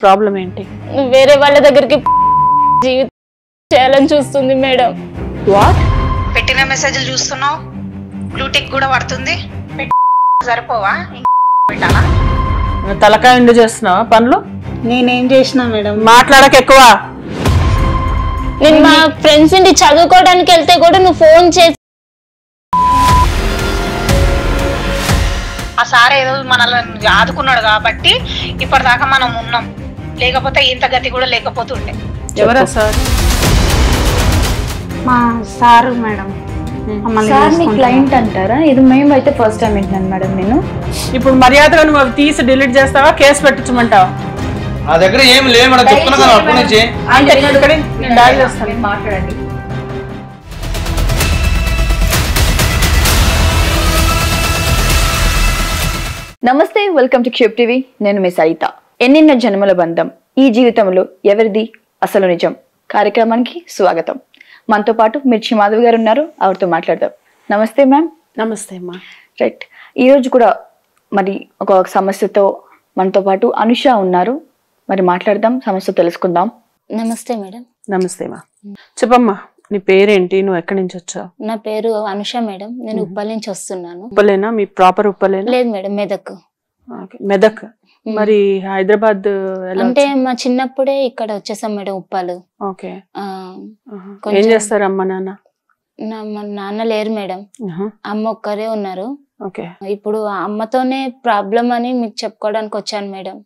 Problem ఏంటి? వేరే వాళ్ళ దగ్గరికి జీవితం చేయాలని చూస్తుంది మేడం. వాట్? పెట్టిన మెసేజ్లు చూస్తున్నావు, బ్లూటిక్ కూడా పడుతుంది. సరిపోవా? పెట్టాలా? తలకాయ ఎండు చేస్తున్నావా పనులు? నేనేం చేసినా మేడం? మాట్లాడక ఎక్కువ. నేను మా ఫ్రెండ్స్ ఇంటి చదువుకోవడానికి వెళ్తే కూడా నువ్వు ఫోన్ చేసి ఆ సార్ ఏదో మనల్ని ఆదుకున్నాడు కాబట్టి ఇప్పటిదాకా మనం ఉన్నాం, లేకపోతే ఇంత గతి కూడా లేకపోతుండే. ఎవరా సార్? మా సారు మేడం. సార్ నీ క్లయింట్ అంటారా? ఇది మేమైతే ఫస్ట్ టైం వింటున్నాను మేడం. నేను ఇప్పుడు మర్యాదగా నువ్వు అవి తీసి డిలీట్ చేస్తావా, కేసు పెట్టించమంటావా? నా దగ్గర ఏం లేదు మేడం, చెప్తున్నా కదా అప్పటి నుంచి. మాట్లాడండి. నమస్తే, వెల్కమ్ టు క్షేప్ టీవీ. నేను మీ సరిత. ఎన్నెన్న జన్మల బంధం, ఈ జీవితంలో ఎవరిది అసలు నిజం కార్యక్రమానికి స్వాగతం. మనతో పాటు మిర్చి మాధవి గారు ఉన్నారు, ఆవిడతో మాట్లాడదాం. నమస్తే మ్యామ్. నమస్తే అమ్మా. రైట్, ఈరోజు కూడా మరి ఒక సమస్యతో మనతో పాటు అనుష ఉన్నారు. మరి మాట్లాడదాం, సమస్య తెలుసుకుందాం. నమస్తే మేడం. నమస్తే అమ్మా. చెప్పమ్మా, నీ పేరేంటి, నువ్వు ఎక్కడి నుంచి వచ్చావు? నా పేరు అనుష మేడం. నేను ఉప్పల్ నుంచి వస్తున్నాను. ఉప్పలేనా? మీ ప్రాపర్ ఉప్పలేనా? లేదు మేడం, మెదక్. మెదక్. మరి హైదరాబాద్ అంటే మా చిన్నప్పుడే ఇక్కడ వచ్చేసాం మేడం, ఉప్పాలు. ఓకే. ఏం చేస్తారు అమ్మ నాన్న? మా నాన్న లేరు మేడం, అమ్మ ఒక్కరే ఉన్నారు. ఓకే. ఇప్పుడు అమ్మతోనే ప్రాబ్లం అని మీకు చెప్పుకోవడానికి వచ్చాను మేడం.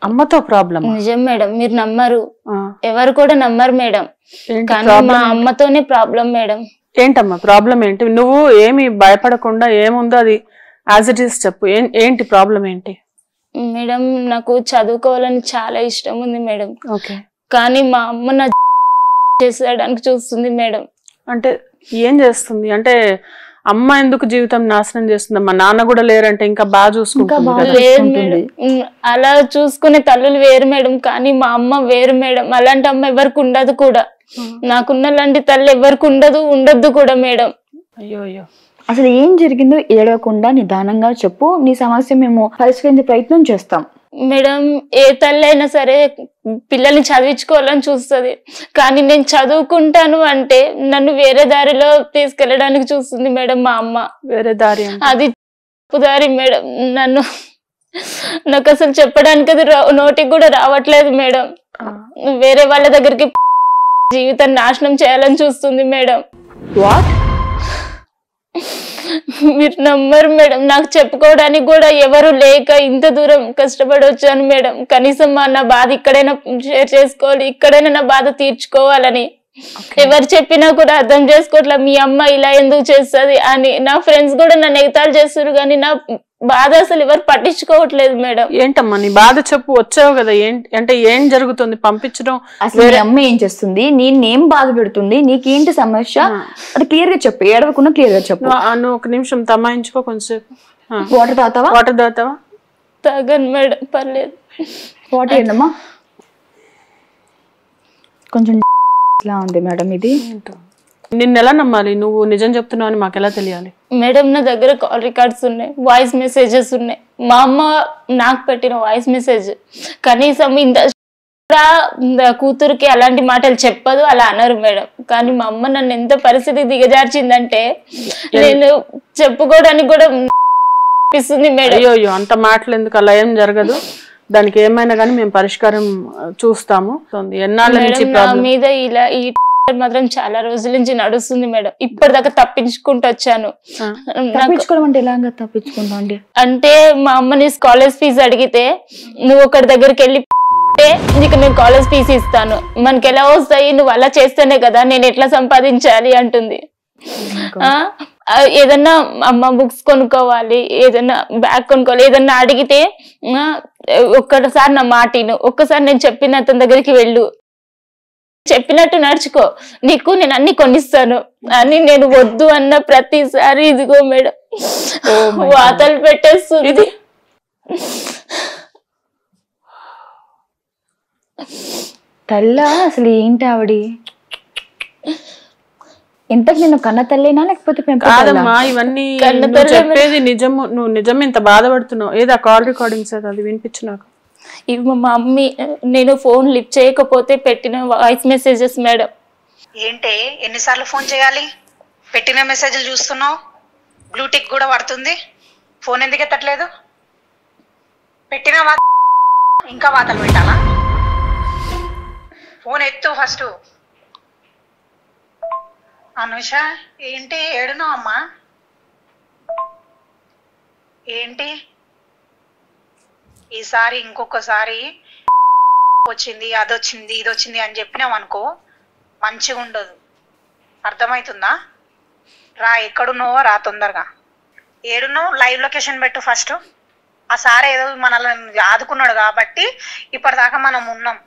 అమ్మతో ప్రాబ్లం? నిజం మేడం, మీరు నమ్మరు, ఎవరు కూడా నమ్మరు మేడం, కానీ మా అమ్మతోనే ప్రాబ్లం మేడం. ఏంటమ్మా ప్రాబ్లం ఏంటి? నువ్వు ఏమి భయపడకుండా ఏముందో అది యాజ్ ఇట్ ఈస్ చెప్పు. ఏంటి ప్రాబ్లం ఏంటి? మేడం, నాకు చదువుకోవాలని చాలా ఇష్టం ఉంది మేడం. ఓకే. కానీ మా అమ్మ నా చేసేయడానికి చూస్తుంది మేడం. అంటే ఏం చేస్తుంది? అంటే అమ్మ ఎందుకు జీవితం నాశనం చేస్తుంది? మా నాన్న కూడా లేరంటే ఇంకా బాగా చూసుకుంటుంది. లేదు మేడం, అలా చూసుకునే తల్లులు వేరు మేడం, కానీ మా అమ్మ వేరు మేడం. అలాంటి అమ్మ ఎవరికి ఉండదు కూడా. నాకున్న లాంటి తల్లి ఎవరికి ఉండద్దు కూడా మేడం. అయ్యో అయ్యో. అసలు ఏం జరిగిందో ఏడవకుండా నిదానంగా చెప్పు, నీ సమస్య మేము పరిష్కరించే ప్రయత్నం చేస్తాం. మేడం, ఏ తల్లి అయినా సరే పిల్లల్ని చదివించుకోవాలని చూస్తుంది, కానీ నేను చదువుకుంటాను అంటే నన్ను వేరే దారిలో తీసుకెళ్ళడానికి చూస్తుంది మేడం మా అమ్మ. వేరే దారి? అది తప్పు దారి మేడం. నాకు అసలు చెప్పడానికి అది నోటికి కూడా రావట్లేదు మేడం. వేరే వాళ్ళ దగ్గరికి జీవితాన్ని నాశనం చేయాలని చూస్తుంది మేడం. వాట్? మీరు నమ్మరు మేడం, నాకు చెప్పుకోవడానికి కూడా ఎవరు లేక ఇంత దూరం కష్టపడి వచ్చాను మేడం. కనీసం నా బాధ ఇక్కడైనా షేర్ చేసుకోవాలి, ఇక్కడైనా నా బాధ తీర్చుకోవాలని. ఎవరు చెప్పినా కూడా అర్థం చేసుకోవట్లే, మీ అమ్మ ఇలా ఎందుకు చేస్తుంది అని. నా ఫ్రెండ్స్ కూడా నన్ను ఎగతాళి చేస్తారు, కానీ నా బాధ అసలు ఎవరు పట్టించుకోవట్లేదు మేడం. ఏంటమ్మా నీ బాధ చెప్పు, వచ్చావు కదా, ఏంటి ఏం జరుగుతుంది? పంపించడం అసలు మీ అమ్మ ఏం చేస్తుంది, నేనేం బాధ పెడుతుంది, నీకేంటి సమస్య, అది క్లియర్ గా చెప్పు, ఏడవకుండా క్లియర్ గా చెప్పు. నువ్వు ఒక నిమిషం తమాయించుకో కొంచెంసేపు. వాటర్ తాగుతావా? వాటర్ తాగుతావా? తాగను మేడం, పర్లేదు. వాటర్ ఏంటమ్మా? కొంచెం ఇలా ఉంది మేడం. ఇది నిన్ను ఎలా నమ్మాలి? నువ్వు నిజం చెప్తున్నావు అని మాకు ఎలా తెలియాలి? మేడం, నా దగ్గర కాల్ రికార్డ్స్ ఉన్నాయి, వాయిస్ మెసేజెస్ ఉన్నాయి. మా అమ్మ నాకు పెట్టిన వాయిస్ మెసేజ్. కనీసం ఇంత కూతురికి అలాంటి మాటలు చెప్పదు, అలా అనరు మేడం. కానీ మా అమ్మ నన్ను ఎంత పరిస్థితి దిగజార్చిందంటే నేను చెప్పుకోవడానికి కూడా అనిపిస్తుంది మేడం. అయ్యో, అంత మాటలు ఎందుకు? అలా ఏం జరగదు, దానికి ఏమైనా కానీ మేము పరిష్కారం చూస్తాము. ఎన్నాళ్ళ నుంచి మీద ఇలా ఈ మాత్రం చాలా రోజుల నుంచి నడుస్తుంది మేడం. ఇప్పటిదాకా తప్పించుకుంటూ వచ్చాను. తప్పించుకోవడం అంటే ఎలాగా తప్పించుకుంటాం అంటే మా అమ్మని కాలేజ్ ఫీజు అడిగితే, నువ్వు ఒకరి దగ్గరికి వెళ్ళి నీకు నేను కాలేజ్ ఫీజు ఇస్తాను, మనకి ఎలా వస్తాయి, నువ్వు అలా చేస్తేనే కదా నేను ఎట్లా సంపాదించాలి అంటుంది. ఏదన్నా అమ్మ బుక్స్ కొనుక్కోవాలి, ఏదన్నా బ్యాగ్ కొనుక్కోవాలి, ఏదన్నా అడిగితే ఒక్కసారి నా మాటిను, ఒక్కసారి నేను చెప్పిన అతని దగ్గరికి వెళ్ళు, చెప్పినట్టు నడుచుకో, నీకు నేను అన్ని కొనిస్తాను అని నేను వద్దు అన్న ప్రతిసారి ఇదిగో మేడం వాతలు పెట్టేస్తుంది. తల్ల అసలు ఏంటి ఆవిడి? ఇంతకు నేను కన్న తల్లేనా లేకపోతే కాదమ్మా? ఇవన్నీ చెప్పేది నిజము, నువ్వు నిజం ఇంత బాధపడుతున్నావు. ఏదో కాల్ రికార్డింగ్స్ అది వినిపించు నాకు. ఇవి మా మమ్మీ నేను ఫోన్ లిఫ్ట్ చేయకపోతే పెట్టిన వాయిస్ మెసేజెస్ మేడం. ఏంటి ఎన్నిసార్లు ఫోన్ చేయాలి? పెట్టిన మెసేజ్లు చూస్తున్నావు, బ్లూటిక్ కూడా పడుతుంది, ఫోన్ ఎందుకు ఎత్తట్లేదు? పెట్టిన ఇంకా వాతలు పెట్టాలా? ఫోన్ ఎత్తు ఫస్ట్. అనుష ఏంటి ఏడున్నావు అమ్మా? ఏంటి ఈసారి ఇంకొకసారి వచ్చింది అదొచ్చింది ఇది వచ్చింది అని చెప్పినావు అనుకో మంచిగా ఉండదు, అర్థమవుతుందా? రా, ఎక్కడున్నావో రా తొందరగా. ఏడున్నావు లైవ్ లొకేషన్ పెట్టు ఫస్ట్. ఆ సార్ ఏదో మనల్ని ఆదుకున్నాడు కాబట్టి ఇప్పటిదాకా మనం ఉన్నాం,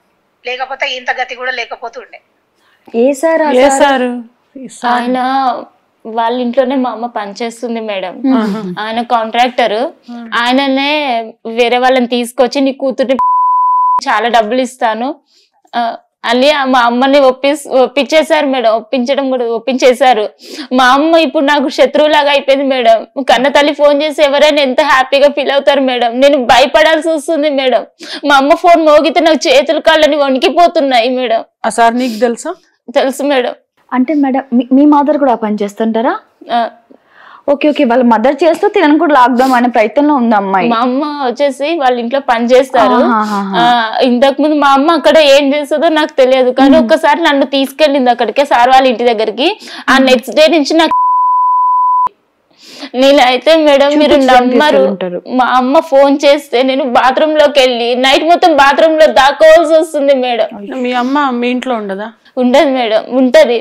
లేకపోతే ఇంత గతి కూడా లేకపోతుండే. ఏ సార్ ఆయన వాళ్ళ ఇంట్లోనే మా అమ్మ పనిచేస్తుంది మేడం. ఆయన కాంట్రాక్టర్. ఆయననే వేరే వాళ్ళని తీసుకొచ్చి నీ కూతుర్ని చాలా డబ్బులు ఇస్తాను అని మా అమ్మని ఒప్పించేశారు మేడం. ఒప్పించేశారు. మా అమ్మ ఇప్పుడు నాకు శత్రువులాగా అయిపోయింది మేడం. కన్న తల్లి ఫోన్ చేసి ఎవరైనా ఎంత హ్యాపీగా ఫీల్ అవుతారు మేడం. నేను భయపడాల్సి వస్తుంది మేడం. మా అమ్మ ఫోన్ మోగితే నాకు చేతులు కాళ్ళని వణికిపోతున్నాయి మేడం. ఆ సార్ నీకు తెలుసా? తెలుసు మేడం. అంటే మేడం మీ మదర్ కూడా పని చేస్తుంటారా? ఓకే ఓకే, వాళ్ళ మదర్ చేస్తూ తినను కూడా లాక్డౌన్ అనే ప్రయత్నంలో ఉంది అమ్మాయి. మా అమ్మ వచ్చేసి వాళ్ళ ఇంట్లో పని చేస్తారు. ఇంతకు ముందు మా అమ్మ అక్కడ ఏం చేస్తుందో నాకు తెలియదు, కానీ ఒక్కసారి నన్ను తీసుకెళ్ళింది అక్కడికే సార్ వాళ్ళ ఇంటి దగ్గరికి. ఆ నెక్స్ట్ డే నుంచి నాకు నేనైతే మేడం మీరు నమ్మరు, మా అమ్మ ఫోన్ చేస్తే నేను బాత్రూమ్ లోకి వెళ్ళి నైట్ మొత్తం బాత్రూమ్ లో దాక్కోవాల్సి వస్తుంది మేడం. మీ అమ్మ మీ ఇంట్లో ఉండదా? ఉండదు మేడం. ఉంటది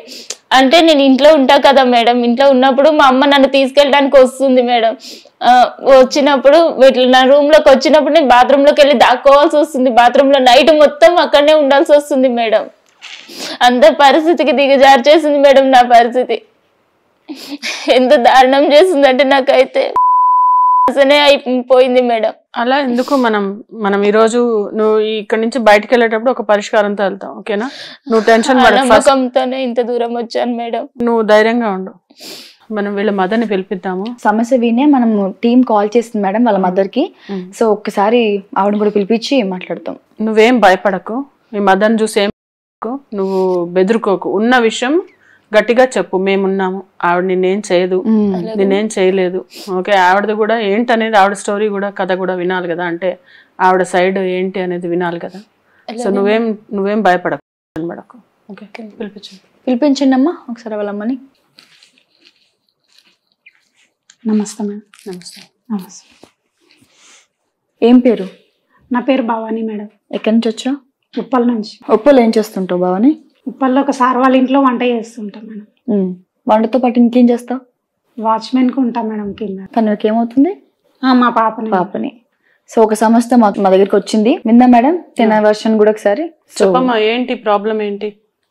అంటే నేను ఇంట్లో ఉంటా కదా మేడం. ఇంట్లో ఉన్నప్పుడు మా అమ్మ నన్ను తీసుకెళ్ళడానికి వస్తుంది మేడం. వచ్చినప్పుడు ఇట్లా నా రూమ్ లోకి వచ్చినప్పుడు నేను బాత్రూమ్ లోకి వెళ్ళి దాక్కోవాల్సి వస్తుంది. బాత్రూమ్ లో నైట్ మొత్తం అక్కడనే ఉండాల్సి వస్తుంది మేడం. అంత పరిస్థితికి దిగజారు చేసింది మేడం నా పరిస్థితి. ఎంత దారుణం చేసిందంటే నాకైతే అయిపోయింది మేడం. అలా ఎందుకు మనం ఈ రోజు నువ్వు ఇక్కడి నుంచి బయటకు వెళ్ళేటప్పుడు ఒక పరిష్కారంతో వెళ్తావు, ఓకేనా? నువ్వు టెన్షన్ నమ్మకంతోనే ఇంత దూరం వచ్చాను మేడం. నువ్వు ధైర్యంగా ఉండు. మనం వీళ్ళ మదర్ని పిలిపిద్దాము. సమస్య వినే మనం టీం కాల్ చేస్తుంది మేడం వాళ్ళ మదర్ కి. సో ఒక్కసారి ఆవిడని కూడా పిలిపించి మాట్లాడతాం. నువ్వేం భయపడకు, మీ మదర్ని చూసి ఏం నువ్వు బెదురుకోకు. ఉన్న విషయం గట్టిగా చెప్పు, మేమున్నాము, ఆవిడ నిన్నేం చేయదు, నిన్నేం చేయలేదు, ఓకే? ఆవిడది కూడా ఏంటనేది ఆవిడ స్టోరీ కూడా కథ కూడా వినాలి కదా, అంటే ఆవిడ సైడ్ ఏంటి అనేది వినాలి కదా. సో నువ్వేం భయపడకు మేడకు. ఓకే, పిలిపించండి అమ్మా ఒకసారి వాళ్ళమ్మని. నమస్తే మేడం. నమస్తే. నమస్తే. ఏం పేరు? నా పేరు భవానీ మేడం. ఎక్కడి నుంచి వచ్చావు? ఉప్పల్ నుంచి. ఉప్పల్ ఏం చేస్తుంటావు భవానీ? ఉప్పల్లో ఒక సార్ వాళ్ళ ఇంట్లో వంట చేస్తుంటాం మేడం. వంటతో పాటు ఇంకేం చేస్తావు? వాచ్మెన్ కు ఉంటాం మేడం కింద. తనకి ఏమవుతుంది? మా పాపని. సో ఒక సమస్య మా దగ్గరికి వచ్చింది, విందా మేడం చిన్న వర్షన్ కూడా ఒకసారి చెప్పమ్మా. ఏంటి ప్రాబ్లం ఏంటి?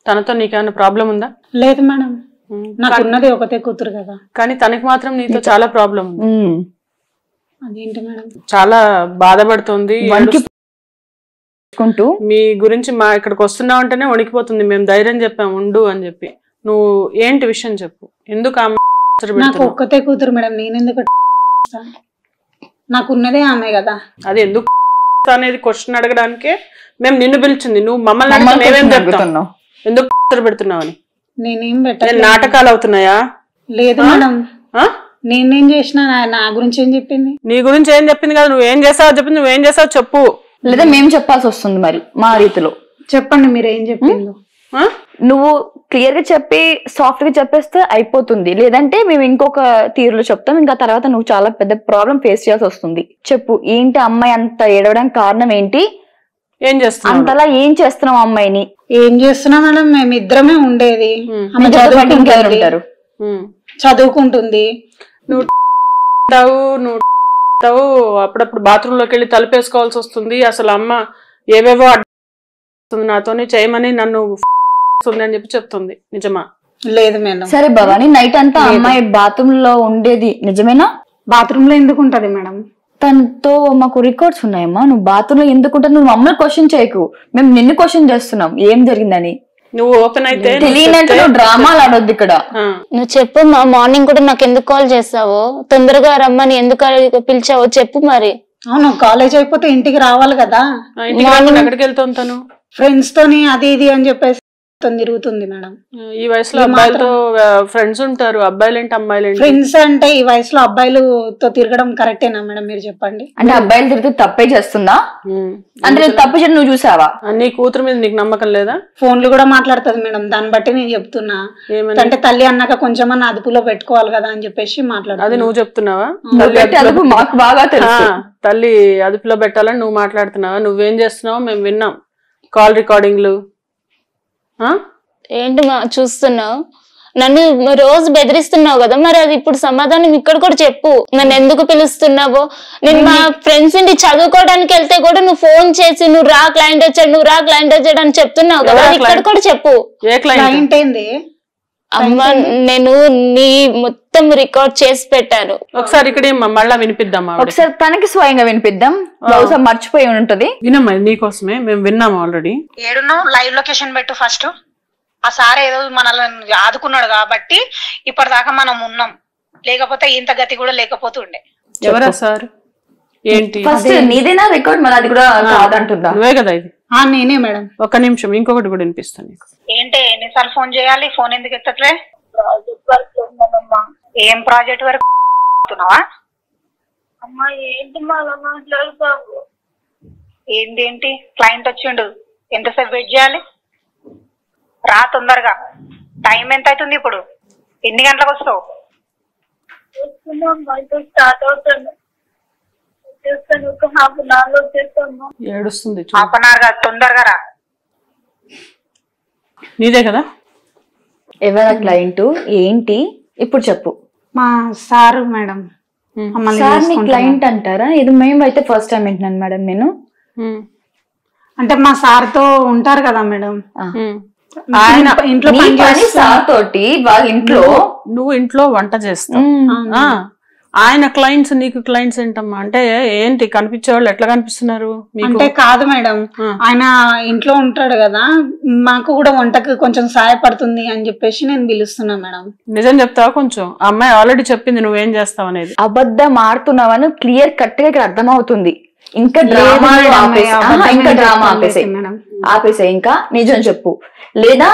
తనతో నీకేమైనా ప్రాబ్లం ఉందా? లేదు మేడం, నాకు ఉన్నది ఒకతే కూతురు కదా. కానీ తనకి మాత్రం నీతో చాలా ప్రాబ్లం ఉంది. అదేంటి మేడం? చాలా బాధపడుతుంది. మీ గురించి మా ఇక్కడికి వస్తున్నావు అంటేనే వణికిపోతుంది. మేము ధైర్యం చెప్పాము ఉండు అని చెప్పి. నువ్వు ఏంటి విషయం చెప్పు. ఎందుకు నాకు ఒక్కతే కూతురు మేడం, నేనెందుకు నాకు ఉన్నదే ఆమె కదా. అది ఎందుకు అనేది క్వశ్చన్ అడగడానికే మేము నిన్ను పిలిచింది. నువ్వు మమ్మల్ని చెప్తున్నావు ఎందుకు పెడుతున్నావు అని. నేనేం పెట్టాను? నాటకాలు అవుతున్నాయా? లేదు మేడం, నేనేం చేసినా నా గురించి ఏం చెప్పింది? నీ గురించి ఏం చెప్పింది కదా, నువ్వేం చేసావు చెప్పింది. నువ్వేం చేసావు చెప్పు. లేదా మేము చెప్పాల్సి వస్తుంది మరి మా రీతిలో. చెప్పండి మీరు ఏం చెప్పిందో. నువ్వు క్లియర్ గా చెప్పి సాఫ్ట్ గా చెప్పేస్తే అయిపోతుంది, లేదంటే మేము ఇంకొక తీరులో చెప్తాం. ఇంకా తర్వాత నువ్వు చాలా పెద్ద ప్రాబ్లం ఫేస్ చేయాల్సి వస్తుంది. చెప్పు, ఏంటి అమ్మాయి అంత ఏడవడానికి కారణం ఏంటి? ఏం చేస్తున్నావు అంతలా? ఏం చేస్తున్నావు అమ్మాయిని? ఏం చేస్తున్నా మేడం, మేము ఇద్దరమే ఉండేది. చదువుకుంటుంది. నువ్వు అప్పుడప్పుడు బాత్రూమ్ లోకి వెళ్ళి తలుపేసుకోవాల్సి వస్తుంది. అసలు అమ్మ ఏవేవో నాతోనే చేయమని నన్ను అని చెప్పి చెప్తుంది. నిజమా? లేదు మేడం. సరే భవాని, నైట్ అంతా అమ్మాయి బాత్రూమ్ లో ఉండేది నిజమేనా? బాత్రూమ్ లో ఎందుకు ఉంటది మేడం? తనతో మాకు రికార్డ్స్ ఉన్నాయమ్మా. నువ్వు బాత్రూమ్ లో ఎందుకు ఉంటావు? నువ్వు మమ్మల్ని క్వశ్చన్ చేయకు, మేము నిన్ను క్వశ్చన్ చేస్తున్నాం ఏం జరిగిందని. నువ్వు ఓపెన్ అయితే తెలియనట్టు నువ్వు డ్రామాలు ఆడొద్దు ఇక్కడ. నువ్వు చెప్పు. మార్నింగ్ కూడా నాకు ఎందుకు కాల్ చేస్తావో, తొందరగా రమ్మని ఎందుకు పిలిచావో చెప్పు. మరి అవును, కాలేజ్ అయిపోతే ఇంటికి రావాలి కదా. ఇంటికి రాకుండా ఎక్కడికి వెళ్తాను తను? ఫ్రెండ్స్ తోని అది ఇది అని చెప్పేసి తిరుగుతుంది మేడం. ఈ వయసులో అబ్బాయిలతో ఫ్రెండ్స్ ఉంటారు, అబ్బాయిలు ఏంటి అమ్మాయిలు ఏంటి? ఫ్రెండ్స్ అంటే ఈ వయసులో అబ్బాయిలతో తిరగడం కరెక్టేనా మేడం, మీరు చెప్పండి. అంటే అబ్బాయిలు తిరుగుతూ తప్పే చేస్తుందా? అంటే తప్పు చేయడం నువ్వు చూసావా? నీ కూతురు మీద నీకు నమ్మకం లేదా? ఫోన్లు కూడా మాట్లాడుతుంది మేడం, దాన్ని బట్టి నేను చెప్తున్నా. అంటే తల్లి అన్నాక కొంచెమన్నా అదుపులో పెట్టుకోవాలి కదా అని చెప్పేసి మాట్లాడు. అది నువ్వు చెప్తున్నావా? అదుపు మాకు బాగా తెలుసు. తల్లి అదుపులో పెట్టాలని నువ్వు మాట్లాడుతున్నావా? నువ్వేం చేస్తున్నావో మేము విన్నాం, కాల్ రికార్డింగ్లు. ఏంటి మా చూస్తున్నావు? నన్ను రోజు బెదిరిస్తున్నావు కదా, మరి అది ఇప్పుడు సమాధానం ఇక్కడ కూడా చెప్పు. నన్ను ఎందుకు పిలుస్తున్నావో? నేను మా ఫ్రెండ్స్ ఇంటి చదువుకోవడానికి వెళ్తే కూడా నువ్వు ఫోన్ చేసి నువ్వు రా క్లయింట్ వచ్చాడు, నువ్వు రా క్లయింట్ వచ్చాడు అని చెప్తున్నావు కదా, ఇక్కడ కూడా చెప్పు. క్లయింట్ ఏంది? అమ్మ నేను నీ మొత్తం రికార్డ్ చేసి పెట్టాను. ఒకసారి ఇక్కడ మళ్ళా వినిపిద్దాం, ఒకసారి తనకి స్వయంగా వినిపిద్దాం. బహుశా మర్చిపోయి ఉంటది. వినమ్మా, నీకోసమే మేము విన్నాము ఆల్రెడీ. ఏడున్నావు? లైవ్ లొకేషన్ పెట్టు ఫస్ట్. ఆ సార్ ఏదో మనల్ని ఆదుకున్నాడు కాబట్టి ఇప్పటిదాకా మనం ఉన్నాం, లేకపోతే ఇంత గతి కూడా లేకపోతుండే. ఎవరా సార్? ఏంటి ఫస్ట్ నీదేనా రికార్డ్? మరి అది కూడా కాదంటుందా? నువ్వే కదా ఇది? నేనే మేడం. ఒక్క నిమిషం, ఇంకొకటి కూడా వినిపిస్తాను నీకు. ఏంటి ఎన్నిసార్లు ఫోన్ చేయాలి? ఫోన్ ఎందుకు ఎత్తట్లే? ఏం ప్రాజెక్ట్ వరకు అమ్మా? ఏంటి మాట్లాడుతావు? ఏంటి క్లయింట్ వచ్చిండు, ఎంతసేపు వెయిట్ చేయాలి? రా తొందరగా. టైం ఎంత అవుతుంది ఇప్పుడు? ఎన్ని గంటలకు వస్తావు? స్టార్ట్ అవుతాను, ఒక హాఫ్ అన్ అవర్ లో వచ్చేస్తాను. ఏడుస్తుంది. హాఫ్ అన్ అవర్ కాదు, తొందరగా రా. నీదే కదా? ఎవరా క్లయింట్? ఏంటి ఇప్పుడు చెప్పు. మా సారు మేడం. సార్ ని క్లయింట్ అంటారా? ఇది మేము అయితే ఫస్ట్ టైం వింటున్నాను మేడం నేను. అంటే మా సార్ తో ఉంటారు కదా మేడం, ఆయన ఇంట్లో సార్ తోటి వాళ్ళ ఇంట్లో నువ్వు ఇంట్లో వంట చేస్తావు. ఆయన క్లయింట్స్ నీకు క్లయింట్స్ ఏంటమ్మా? అంటే ఏంటి కనిపించే వాళ్ళు ఎట్లా కనిపిస్తున్నారు? అంటే కాదు మేడం, ఆయన ఇంట్లో ఉంటాడు కదా, మాకు కూడా వంటకు కొంచెం సహాయపడుతుంది అని చెప్పేసి నేను పిలుస్తున్నా మేడం. నిజం చెప్తావా కొంచెం? ఆ అమ్మాయి ఆల్రెడీ చెప్పింది నువ్వేం చేస్తావు అనేది. అబద్ధం ఆడుతున్నావని క్లియర్ కట్ గా ఇక్కడ అర్థమవుతుంది. ఇంకా డ్రామా ఆపేసే, ఇంకా నిజం చెప్పు. లేదా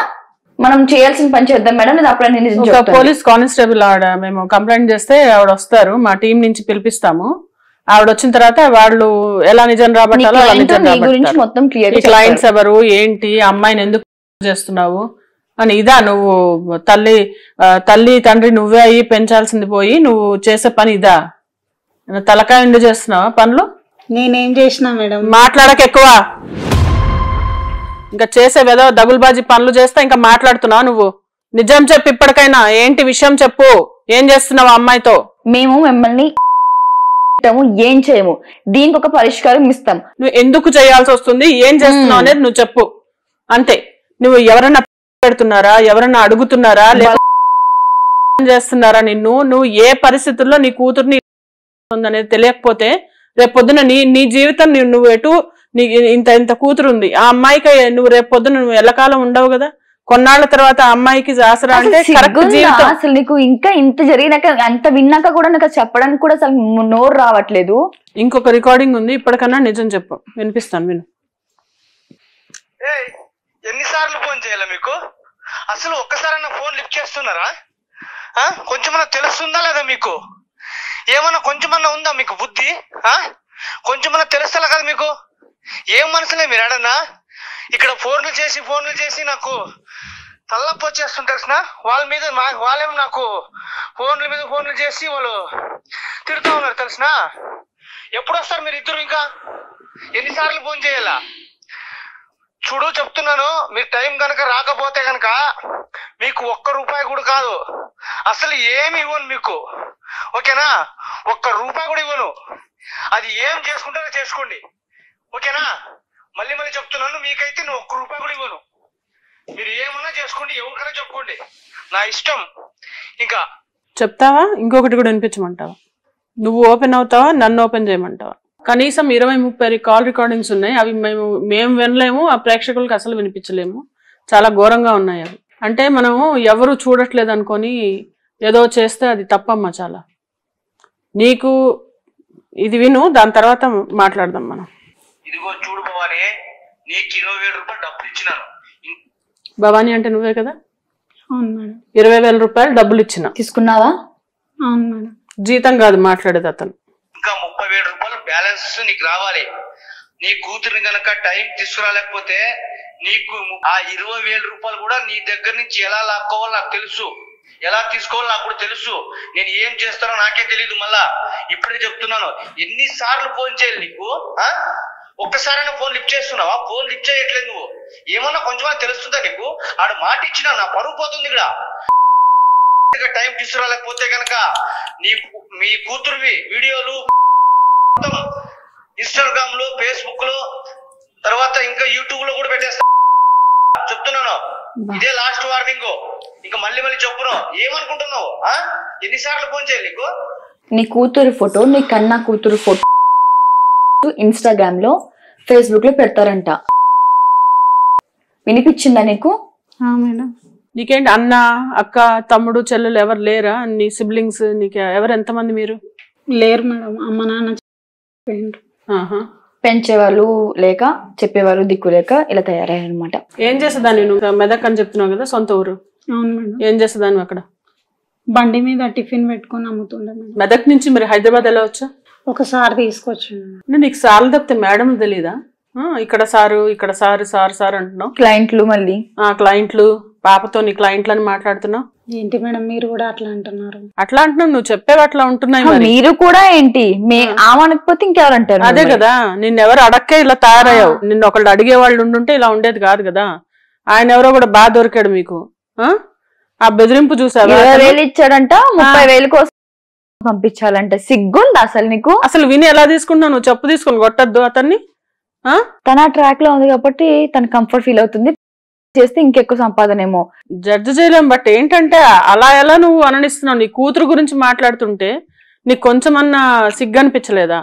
మనం చేయాల్సిన పని చేద్దాం మేడం, లేదా అప్పుడు నిజం చెప్తాను. పోలీస్ కానిస్టేబుల్ ఆవిడ మేము కంప్లైంట్ చేస్తే ఆవిడ వస్తారు, మా టీం నుంచి పిలిపిస్తాము. ఆవిడ వచ్చిన తర్వాత వాళ్ళు ఎలా నిజం రాబట్టాలో అలా నిజం రాబట్టారు. క్లయింట్స్ ఎవరు, ఏంటి, అమ్మాయిని ఎందుకు చేస్తున్నావు అని. ఇదా నువ్వు తల్లి తండ్రి నువ్వే అయ్యి పెంచాల్సింది పోయి నువ్వు చేసే పని ఇదా? తలకాయ ఎండు చేస్తున్నావా పనులు? నేనేం చేసినా మేడం? మాట్లాడక ఎక్కువ. ఇంకా చేసే వేదో దగులుబాజీ పనులు చేస్తా ఇంకా మాట్లాడుతున్నావు నువ్వు. నిజం చెప్పు ఇప్పటికైనా, ఏంటి విషయం చెప్పు. ఏం చేస్తున్నావు అమ్మాయితో? మేము మిమ్మల్ని ఏం చేయము, దీనికి ఒక పరిష్కారం ఇస్తాం. నువ్వు ఎందుకు చేయాల్సి వస్తుంది, ఏం చేస్తున్నావు అనేది నువ్వు చెప్పు అంతే. నువ్వు ఎవరన్నా పెడుతున్నారా, ఎవరన్నా అడుగుతున్నారా, లేకపోతే చేస్తున్నారా నిన్ను? నువ్వు ఏ పరిస్థితుల్లో నీ కూతుర్ని అనేది తెలియకపోతే రేపు పొద్దున నీ జీవితం నువ్వు ఎటు ఇంత కూతురు ఉంది, ఆ అమ్మాయికి నువ్వు రేపు పొద్దున నువ్వు ఎల్లకాలం ఉండవు కదా. కొన్నాళ్ల తర్వాత ఆ అమ్మాయికి ఆసరా అంటే అసలు నీకు ఇంకా ఇంత జరిగినాక అంత విన్నాక కూడా నాకు చెప్పడానికి కూడా అసలు నోరు రావట్లేదు. ఇంకొక రికార్డింగ్ ఉంది, ఇప్పటికన్నా నిజం చెప్పు, వినిపిస్తాను విను. ఎన్నిసార్లు ఫోన్ చేయాలా మీకు? అసలు ఒక్కసారైనా ఫోన్ లిఫ్ట్ చేస్తున్నారా? కొంచెమన్నా తెలుస్తుందా లేదా మీకు? ఏమన్నా కొంచెమన్నా ఉందా మీకు బుద్ధి? కొంచెమన్నా తెలుస్తా కదా మీకు? ఏం మనసులే మీరు ఏడన్నా ఇక్కడ ఫోన్లు చేసి నాకు తలనొప్పి వచ్చేస్తుంది తెలిసిన. వాళ్ళేమో నాకు ఫోన్లు చేసి వాళ్ళు తిడుతూ ఉన్నారు తెలిసిన. ఎప్పుడు వస్తారు మీరు ఇద్దరు? ఇంకా ఎన్నిసార్లు ఫోన్ చేయాలా? చూడు చెప్తున్నాను, మీరు టైం కనుక రాకపోతే కనుక మీకు ₹1 కూడా కాదు, అసలు ఏమి ఇవ్వను మీకు, ఓకేనా? ₹1 కూడా ఇవ్వను. అది ఏం చేసుకుంటారో చేసుకోండి, ఓకేనా? మళ్ళీ చెప్తున్నాను, మీకైతే నేను ₹1 కూడా ఇవ్వను. మీరు ఏమన్నా చేసుకోండి, ఎవరికైనా చెప్పుకోండి, నా ఇష్టం. ఇంకా చెప్తావా? ఇంకొకటి కూడా వినిపించమంటావా? నువ్వు ఓపెన్ అవుతావా, నన్ను ఓపెన్ చేయమంటావా? కనీసం 20-30 కాల్ రికార్డింగ్స్ ఉన్నాయి, అవి మేము వినలేము, ఆ ప్రేక్షకులకు అసలు వినిపించలేము. చాలా ఘోరంగా ఉన్నాయి అవి. అంటే మనము ఎవరు చూడట్లేదు అనుకొని ఏదో చేస్తే అది తప్పమ్మా. చాలా నీకు ఇది విను, దాని తర్వాత మాట్లాడదాం మనం. ఇదిగో చూడు భవాని, నీకు 20,000 రూపాయలు డబ్బులు ఇచ్చినాను. భవానీ అంటే నువ్వే కదా? అవును మేడం. 20,000 రూపాయలు డబ్బులు ఇచ్చిన. తీసుకున్నావా? అవును మేడం. జీతం కాదు మాట్లాడేది అతను. ఇంకా 30,000 రూపాయలు బ్యాలెన్స్ నీకు రావాలి. నీ కూతురిని గనక టైం తీసుకురాలేకపోతే నీకు ఆ 20,000 రూపాయలు కూడా నీ దగ్గర నుంచి ఎలా లాక్కోవాలో నాకు తెలుసు, ఎలా తీసుకోవాలో నాకు కూడా తెలుసు. నేను ఏం చేస్తానో నాకే తెలియదు. మళ్ళా ఇప్పుడే చెప్తున్నాను, ఎన్నిసార్లు ఫోన్ చేయాలి నీకు? ఒక్కసారైనా ఫోన్ లిఫ్ట్ చేస్తున్నావా? ఫోన్ లిఫ్ట్ చేయట్లేదు నువ్వు. ఏమన్నా కొంచెం తెలుస్తుందా నీకు? ఆడు మాట ఇచ్చినా నా పరువు పోతుంది ఇక్కడ. టైం తీసుకురాలేకపోతే గనక మీ కూతురువి వీడియోలు ఇన్స్టాగ్రామ్ లో, ఫేస్బుక్ లో, తర్వాత ఇంకా యూట్యూబ్ లో కూడా పెట్టేస్తా. చెప్తున్నాను, ఇదే లాస్ట్ వార్నింగ్. ఇంకా మళ్ళీ చెప్పును. ఏమనుకుంటున్నావు? ఎన్నిసార్లు ఫోన్ చేయాలి నీకు? నీ కూతురు ఫోటో, నీ కన్నా కూతురు ఫోటో ఇన్స్టాగ్రామ్ లో, ఫేస్బుక్ లో పెడతారంట. వినిపించిందా నీకు? మేడం. నీకేంటి అన్న, అక్క, తమ్ముడు, చెల్లెలు ఎవరు లేరా? నీ సిబ్లింగ్స్ నీకు ఎవరు, ఎంతమంది మీరు? లేరు మేడం. అమ్మ నాన్న పెంచేవాళ్ళు లేక, చెప్పేవారు దిక్కు లేక ఇలా తయారయ్యారనమాట. ఏం చేసేదాన్ని నువ్వు? మెదక్ అని చెప్తున్నావు కదా, సొంత ఊరు. అవును మేడం. ఏం చేసేదాన్ని అక్కడ? బండి మీద టిఫిన్ పెట్టుకొని అమ్ముతుండే మేడం. మెదక్ నుంచి మరి హైదరాబాద్ ఎలా వచ్చా? ఒకసారి తీసుకొచ్చిండు. నీకు సార్లు తప్పితే మేడం తెలీదా? ఇక్కడ సారు, ఇక్కడ సారు అంటున్నావు. క్లయింట్లు మళ్ళీ క్లయింట్లు, పాపతో నీ క్లయింట్లని మాట్లాడుతున్నావు. ఏంటి మేడం మీరు కూడా అట్లా అంటున్నారు? అట్లా అంటున్నావు, నువ్వు చెప్పేవి అట్లా ఉంటున్నాయి. మీరు కూడా ఏంటి ఆమనకపోతే ఇంకెవరంటారు? అదే కదా, నిన్నెవరు అడక్కే ఇలా తయారయ్యావు. నిన్ను ఒకళ్ళు అడిగే వాళ్ళు ఉండుంటే ఇలా ఉండేది కాదు కదా. ఆయన ఎవరో కూడా బాగా దొరికాడు మీకు. ఆ బెదిరింపు చూసావా? 20,000 ఇచ్చాడంట, 30,000 కోసం పంపించాలంటే సిగ్గుంది అసలు నీకు? అసలు విని ఎలా తీసుకుంటున్నావు? నువ్వు చెప్పు తీసుకొని కొట్టద్దు అతన్ని. తన ట్రాక్ లో ఉంది కాబట్టి తన కంఫర్ట్ ఫీల్ అవుతుంది. చేస్తే ఇంకెక్కువ సంపాదనేమో. జడ్జి చేయలేం. బట్ ఏంటంటే అలా ఎలా నువ్వు అననిస్తున్నావు? నీ కూతురు గురించి మాట్లాడుతుంటే నీకు కొంచెమన్నా సిగ్గు అనిపించలేదా?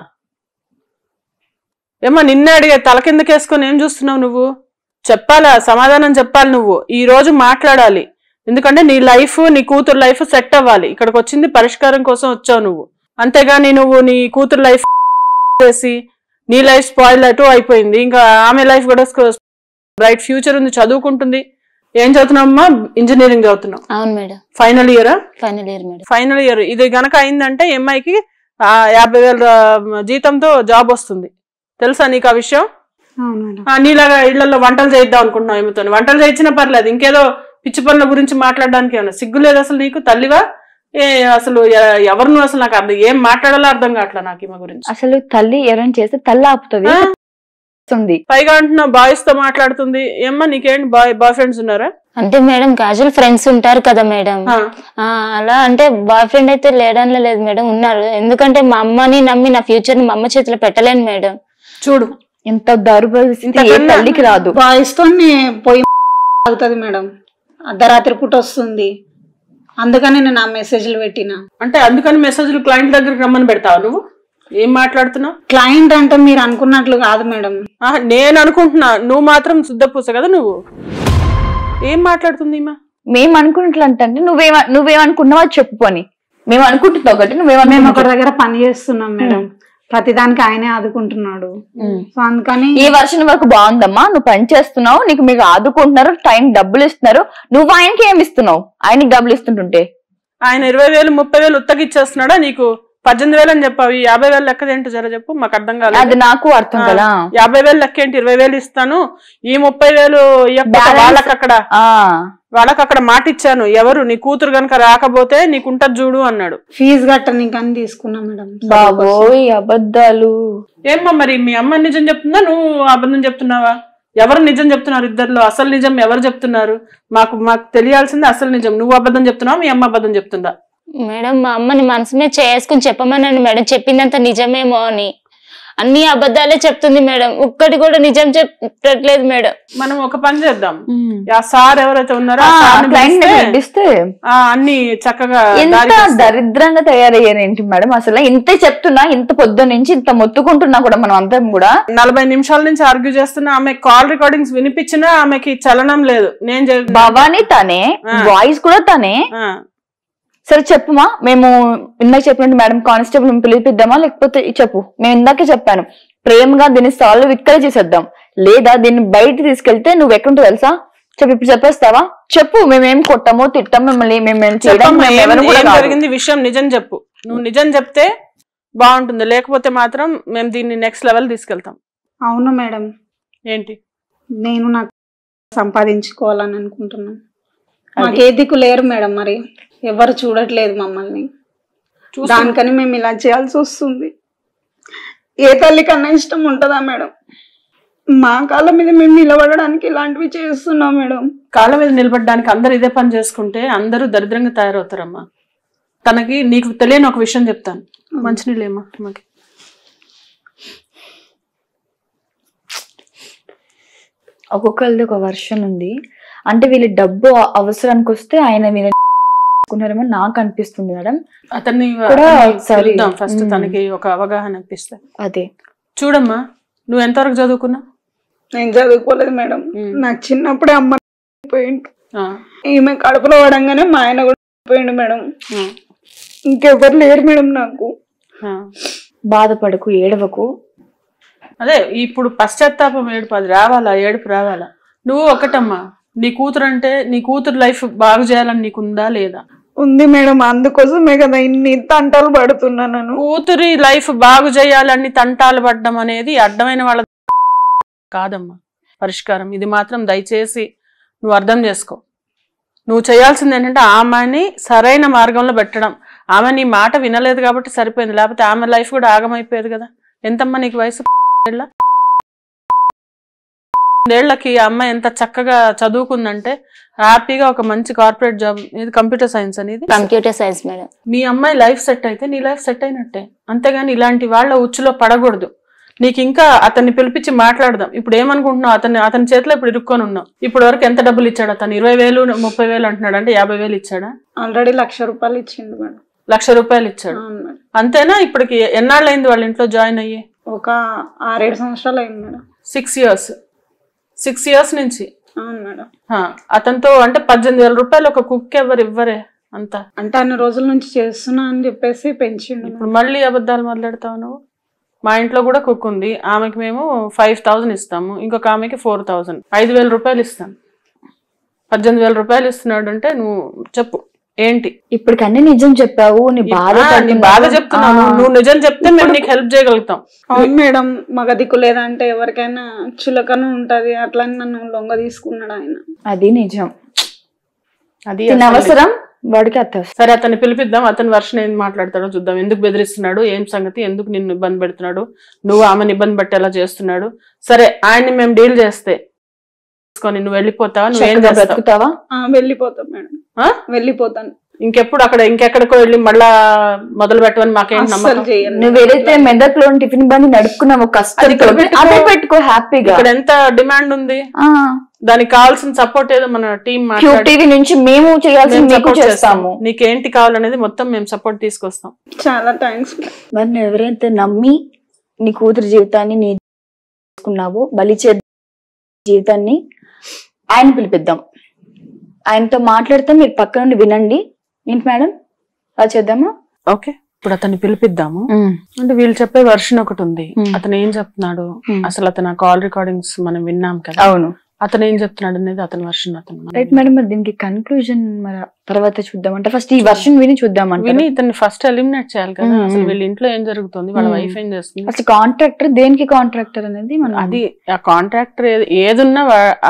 ఏమో నిన్నే అడిగే, తల కిందకేసుకొని ఏం చూస్తున్నావు నువ్వు? చెప్పాలా, సమాధానం చెప్పాలి. నువ్వు ఈ రోజు మాట్లాడాలి. ఎందుకంటే నీ లైఫ్, నీ కూతురు లైఫ్ సెట్ అవ్వాలి. ఇక్కడికి వచ్చింది పరిష్కారం కోసం వచ్చావు నువ్వు. అంతేగాని నువ్వు నీ కూతురు లైఫ్ చేసి నీ లైఫ్ స్పాయిల్ అటు అయిపోయింది. ఇంకా ఆమె లైఫ్ కూడా బ్రైట్ ఫ్యూచర్ ఉంది, చదువుకుంటుంది. ఏం చదువుతున్నావమ్మా? ఇంజనీరింగ్ చదువుతున్నావు. అవును మేడం. ఫైనల్ ఇయరా? Final year madam. Final year. ఇది గనక అయిందంటే అమ్మాయికి 50,000 జీతంతో జాబ్ వస్తుంది. తెలుసా నీకు ఆ విషయం? నీలాగా ఇళ్లలో వంటలు చేయిద్దాం అనుకుంటున్నావు. ఏమితో వంటలు చేయించినా పర్లేదు, ఇంకేదో పిచ్చి పనుల గురించి మాట్లాడడానికి ఏమన్నా సిగ్గు లేదు అసలు నీకు? తల్లివా? అసలు ఎవరు నువ్వు? అసలు నాకు అర్థం, ఏం మాట్లాడాలో అర్థం కావట్లా నాకు ఈమె గురించి. అసలు తల్లి ఎవరైనా చేస్తే తల్లి ఆపుతుంది. పైగా అంటున్నావు బాయ్స్ తో మాట్లాడుతుంది. ఏమ్మా నీకేంటి బాయ్ ఫ్రెండ్స్ ఉన్నారా? అంటే మేడం క్యాజువల్ ఫ్రెండ్స్ ఉంటారు కదా మేడం, అలా అంటే బాయ్ ఫ్రెండ్ అయితే లేడని లేదు మేడం, ఉన్నారు. ఎందుకంటే మా అమ్మని నమ్మి నా ఫ్యూచర్ ని మా అమ్మ చేతిలో పెట్టలేను మేడం. చూడు ఎంత దారుణం తల్లికి రాదు. బాయ్స్ తో పోయి అవుతుంది మేడం, అర్ధరాత్రి పూట వస్తుంది. అందుకని నేను ఆ మెసేజ్లు పెట్టినా. అంటే అందుకని మెసేజ్లు క్లయింట్ దగ్గరికి రమ్మని పెడతావు నువ్వు? ఏం మాట్లాడుతున్నావు? క్లయింట్ అంటే మీరు అనుకున్నట్లు కాదు మేడం. నేను అనుకుంటున్నా, నువ్వు మాత్రం శుద్ధపూస కదా నువ్వు. ఏం మాట్లాడుతుంది ఈమె? మేము అనుకున్నట్లు అంటే నువ్వేమనుకున్నావో చెప్పుకొని. మేము అనుకుంటున్నావు ఒకటి, మేము ఒక దగ్గర పని చేస్తున్నాం మేడం, ప్రతిదానికి ఆయనే ఆదుకుంటున్నాడు. సో అందుకని ఈ వర్షం వరకు బాగుందమ్మా, నువ్వు పని చేస్తున్నావు, నీకు మీకు ఆదుకుంటున్నారు, టైం డబ్బులు ఇస్తున్నారు, నువ్వు ఆయనకి ఏమి ఇస్తున్నావు? ఆయనకి డబ్బులు ఇస్తుంటుంటే ఆయన 20,000 30,000 ఉత్తగిచ్చేస్తున్నాడా నీకు? 18,000 అని చెప్పావు. 50,000 లెక్కదేంటో జర చెప్పు, మాకు అర్థం కాలేదు. అది నాకు అర్థం కదా. 50,000 లెక్క ఏంటి? 20,000 ఇస్తాను, ఈ 30,000 వాళ్ళకి అక్కడ మాట ఇచ్చాను. ఎవరు? నీ కూతురు గనక రాకపోతే నీకుంటది చూడు అన్నాడు. ఫీజు కట్టనీకని తీసుకున్నా మేడం. బాబోయ్ అబద్ధాలు. ఏమ్మా మరి మీ అమ్మ నిజం చెప్తుందా, నువ్వు అబద్ధం చెప్తున్నావా? ఎవరు నిజం చెప్తున్నారు ఇద్దరిలో? అసలు నిజం ఎవరు చెప్తున్నారు? మాకు తెలియాల్సింది అసలు నిజం. నువ్వు అబద్ధం చెప్తున్నావా, మీ అమ్మ అబద్ధం చెప్తుందా? మేడం మా అమ్మని మనసు మీద చేసుకుని చెప్పమన్నాను మేడం, చెప్పిందంత నిజమేమో అని. అన్ని అబద్ధాలే చెప్తుంది మేడం, ఒక్కటి కూడా నిజం చెప్పట్లేదు మేడం. మనం ఒక పని చేద్దాం, ఆ సార్ ఎవరైతే ఉన్నారో అన్ని చక్కగా. ఎంత దరిద్రంగా తయారయ్యారేంటి మేడం అసలు? ఇంత చెప్తున్నా, ఇంత పొద్దు నుంచి ఇంత మొత్తుకుంటున్నా కూడా మనం అందరం కూడా 40 నిమిషాల నుంచి ఆర్గ్యూ చేస్తున్నా. ఆమె కాల్ రికార్డింగ్స్ వినిపించినా ఆమెకి చలనం లేదు. నేను భవానీ తనే, వాయిస్ కూడా తనే. సరే చెప్పుమా, మేము ఇందాక చెప్పినట్టు మేడం కానిస్టేబుల్ పిలిపిద్దామా, లేకపోతే చెప్పు. మేము ఇందాకే చెప్పాను, ప్రేమగా దీన్ని సాల్వ్ ఇక్కడే చేసేద్దాం, లేదా దీన్ని బయట తీసుకెళ్తే నువ్వు ఎక్కడుంటో తెలుసా చెప్పు. ఇప్పుడు చెప్పేస్తావా? చెప్పు. మేమేం కొట్టమో తిట్టాం మిమ్మల్ని, మేము జరిగింది విషయం నిజం చెప్పు. నువ్వు నిజం చెప్తే బాగుంటుంది, లేకపోతే మాత్రం మేము దీన్ని నెక్స్ట్ లెవెల్ తీసుకెళ్తాం. అవును మేడం. ఏంటి? నేను నాకు సంపాదించుకోవాలని అనుకుంటున్నాను. మాకు ఏ దిక్కు లేరు మేడం, మరి ఎవరు చూడట్లేదు మమ్మల్ని. దానికని మేము ఇలా చేయాల్సి వస్తుంది. ఏ తల్లి కన్నా ఇష్టం ఉంటుందా మేడం? మా కాళ్ళ మీద మేము నిలబడడానికి ఇలాంటివి చేస్తున్నాం మేడం. కాళ్ళ మీద నిలబడడానికి అందరు ఇదే పని చేసుకుంటే అందరూ దరిద్రంగా తయారవుతారమ్మా. తనకి నీకు తెలియని ఒక విషయం చెప్తాను. మంచినీళ్ళేమ్మా మాకి. ఒక్కొక్కరిది ఒక వర్షన్ ఉంది. అంటే వీళ్ళు డబ్బు అవసరానికి వస్తే ఆయన వీళ్ళకున్నారేమో నాకు అనిపిస్తుంది మేడం. అతన్ని ఫస్ట్ తనకి ఒక అవగాహన అనిపిస్తే. అదే చూడమ్మా, నువ్వు ఎంతవరకు చదువుకున్నావు? నేను చదువుకోలేదు మేడం. నాకు చిన్నప్పుడే అమ్మ పోయిండు. ఈమె కడుపులో పడంగానే మా ఆయన కూడా పోయిండు మేడం. ఇంకెవరు లేరు మేడం నాకు. బాధపడకు, ఏడవకు. అదే ఇప్పుడు పశ్చాత్తాపం ఏడుపు అది రావాలా, ఏడుపు రావాలా. నువ్వు ఒకటమ్మా, నీ కూతురు అంటే నీ కూతురు లైఫ్ బాగు చేయాలని నీకుందా లేదా? ఉంది మేడం, అందుకోసమే కదా ఇన్ని తంటాలు పడుతున్నాను. కూతురి లైఫ్ బాగు చేయాలని తంటాలు పడ్డం అనేది అడ్డమైన వాళ్ళ కాదమ్మా పరిష్కారం. ఇది మాత్రం దయచేసి నువ్వు అర్థం చేసుకో. నువ్వు చేయాల్సింది ఏంటంటే ఆమెని సరైన మార్గంలో పెట్టడం. ఆమె నీ మాట వినలేదు కాబట్టి సరిపోయింది, లేకపోతే ఆమె లైఫ్ కూడా ఆగమైపోయేది కదా. ఎంతమ్మా నీకు వయసు? ఏళ్ళకి అమ్మాయి ఎంత చక్కగా చదువుకుందంటే హ్యాపీగా ఒక మంచి కార్పొరేట్ జాబ్. ఇది కంప్యూటర్ సైన్స్ అనేది. Computer science madam. మీ అమ్మాయి లైఫ్ సెట్ అయితే నీ లైఫ్ సెట్ అయినట్టే. అంతేగాని ఇలాంటి వాళ్ళ ఉచ్చులో పడకూడదు. నీకు ఇంకా అతన్ని పిలిపించి మాట్లాడదాం. ఇప్పుడు ఏమనుకుంటున్నావు? అతని చేతిలో ఇప్పుడు ఇరుక్కొని ఉన్నావు. ఇప్పుడు వరకు ఎంత డబ్బులు ఇచ్చాడు అతను? 20,000 30,000 అంటున్నాడు, అంటే 50,000 ఇచ్చాడా? ఆల్రెడీ 1,00,000 రూపాయలు ఇచ్చిండు మేడం. 1,00,000 రూపాయలు ఇచ్చాడు. అంతేనా? ఇప్పటికి ఎన్నాళ్ళైంది వాళ్ళ ఇంట్లో జాయిన్ అయ్యి? ఒక 6-7 సంవత్సరాలు అయింది మేడం. 6 years. 6 years నుంచి. అవును మేడం. అతనితో అంటే 18,000 రూపాయలు ఒక కుక్ ఎవరు ఇవ్వరే అంత. అంటే అన్ని రోజుల నుంచి చేస్తున్నా అని చెప్పేసి పెంచిండు. ఇప్పుడు మళ్ళీ అబద్ధాలు మాట్లాడతావు నువ్వు. మా ఇంట్లో కూడా కుక్ ఉంది, ఆమెకి మేము 5,000 ఇస్తాము, ఇంకొక ఆమెకి 4,000, 5,000 రూపాయలు ఇస్తాను. 18,000 రూపాయలు ఇస్తున్నాడు అంటే నువ్వు చెప్పు ఏంటి? ఇప్పటికన్నీ నిజం చెప్పావు, నీ బాధ చెప్తున్నాను. నువ్వు నిజం చెప్తే మేము నీకు హెల్ప్ చేయగలుగుతాం. అవును మేడం, మగ దిక్కు లేదంటే ఎవరికైనా చులకన ఉంటది, అట్లా నన్ను లొంగ తీసుకున్నాడు ఆయన. అది నిజం, అది అవసరం వాడికి. సరే అతన్ని పిలిపిద్దాం, అతని వర్షన్ ఏం మాట్లాడతాడో చూద్దాం. ఎందుకు బెదిరిస్తున్నాడు, ఏం సంగతి, ఎందుకు నిన్ను ఇబ్బంది పెడుతున్నాడు, నువ్వు ఆమెను ఇబ్బంది పెట్టేలా చేస్తున్నాడు. సరే ఆయన్ని మేము డీల్ చేస్తే నువ్వు వెళ్ళిపోతావా? నువ్వేం బ్రతుకుతావా? వెళ్ళిపోతాం మేడం, వెళ్ళిపోతాను. ఇంకెప్పుడు అక్కడ ఇంకెక్కడికో వెళ్ళి మళ్ళా మొదలు పెట్టమని మాకేం నమ్మకం? నువ్వు ఏదైతే మెదక్లో టిఫిన్ బండి నడుపుకున్నావు కష్టం, అదే పెట్టుకో హ్యాపీగా. ఇక్కడ ఎంత డిమాండ్ ఉంది, దానికి కావాల్సిన సపోర్ట్ ఏదో మన టీం టీవీ నుంచి మేము చేయాల్సింది చేస్తాము. నీకేంటి కావాలనేది మొత్తం మేము సపోర్ట్ తీసుకొస్తాం. చాలా థ్యాంక్స్. మరి నువ్వు ఎవరైతే నమ్మి నీ కూతురు జీవితాన్ని నీ తీసుకున్నావో, బలిచే జీవితాన్ని ఆయన పిలిపిద్దాం. ఆయనతో మాట్లాడితే మీరు పక్క నుండి వినండి. ఏంటి మేడం అలా చేద్దామా? ఓకే, ఇప్పుడు అతన్ని పిలిపిద్దాము. అంటే వీళ్ళు చెప్పే వర్షన్ ఒకటి ఉంది. అతను ఏం చెప్తున్నాడు అసలు, అతను కాల్ రికార్డింగ్స్ మనం విన్నాం కదా. అవును, అతను ఏం చెప్తున్నాడు అనేది అతని వర్షన్. అతను రైట్ మేడం. మరి దీనికి కన్క్లూజన్ మరి తర్వాత చూద్దాం అంటే ఫస్ట్ ఈ వర్షన్ విని చూద్దామంటే. విని ఇతన్ని ఫస్ట్ ఎలిమినేట్ చేయాలి కదా. అసలు వీళ్ళ ఇంట్లో ఏం జరుగుతుంది, వాళ్ళ వైఫ్ ఏం చేస్తుంది, అసలు కాంట్రాక్టర్ దేనికి కాంట్రాక్టర్ అనేది మనం అది ఆ కాంట్రాక్టర్ ఏదున్నా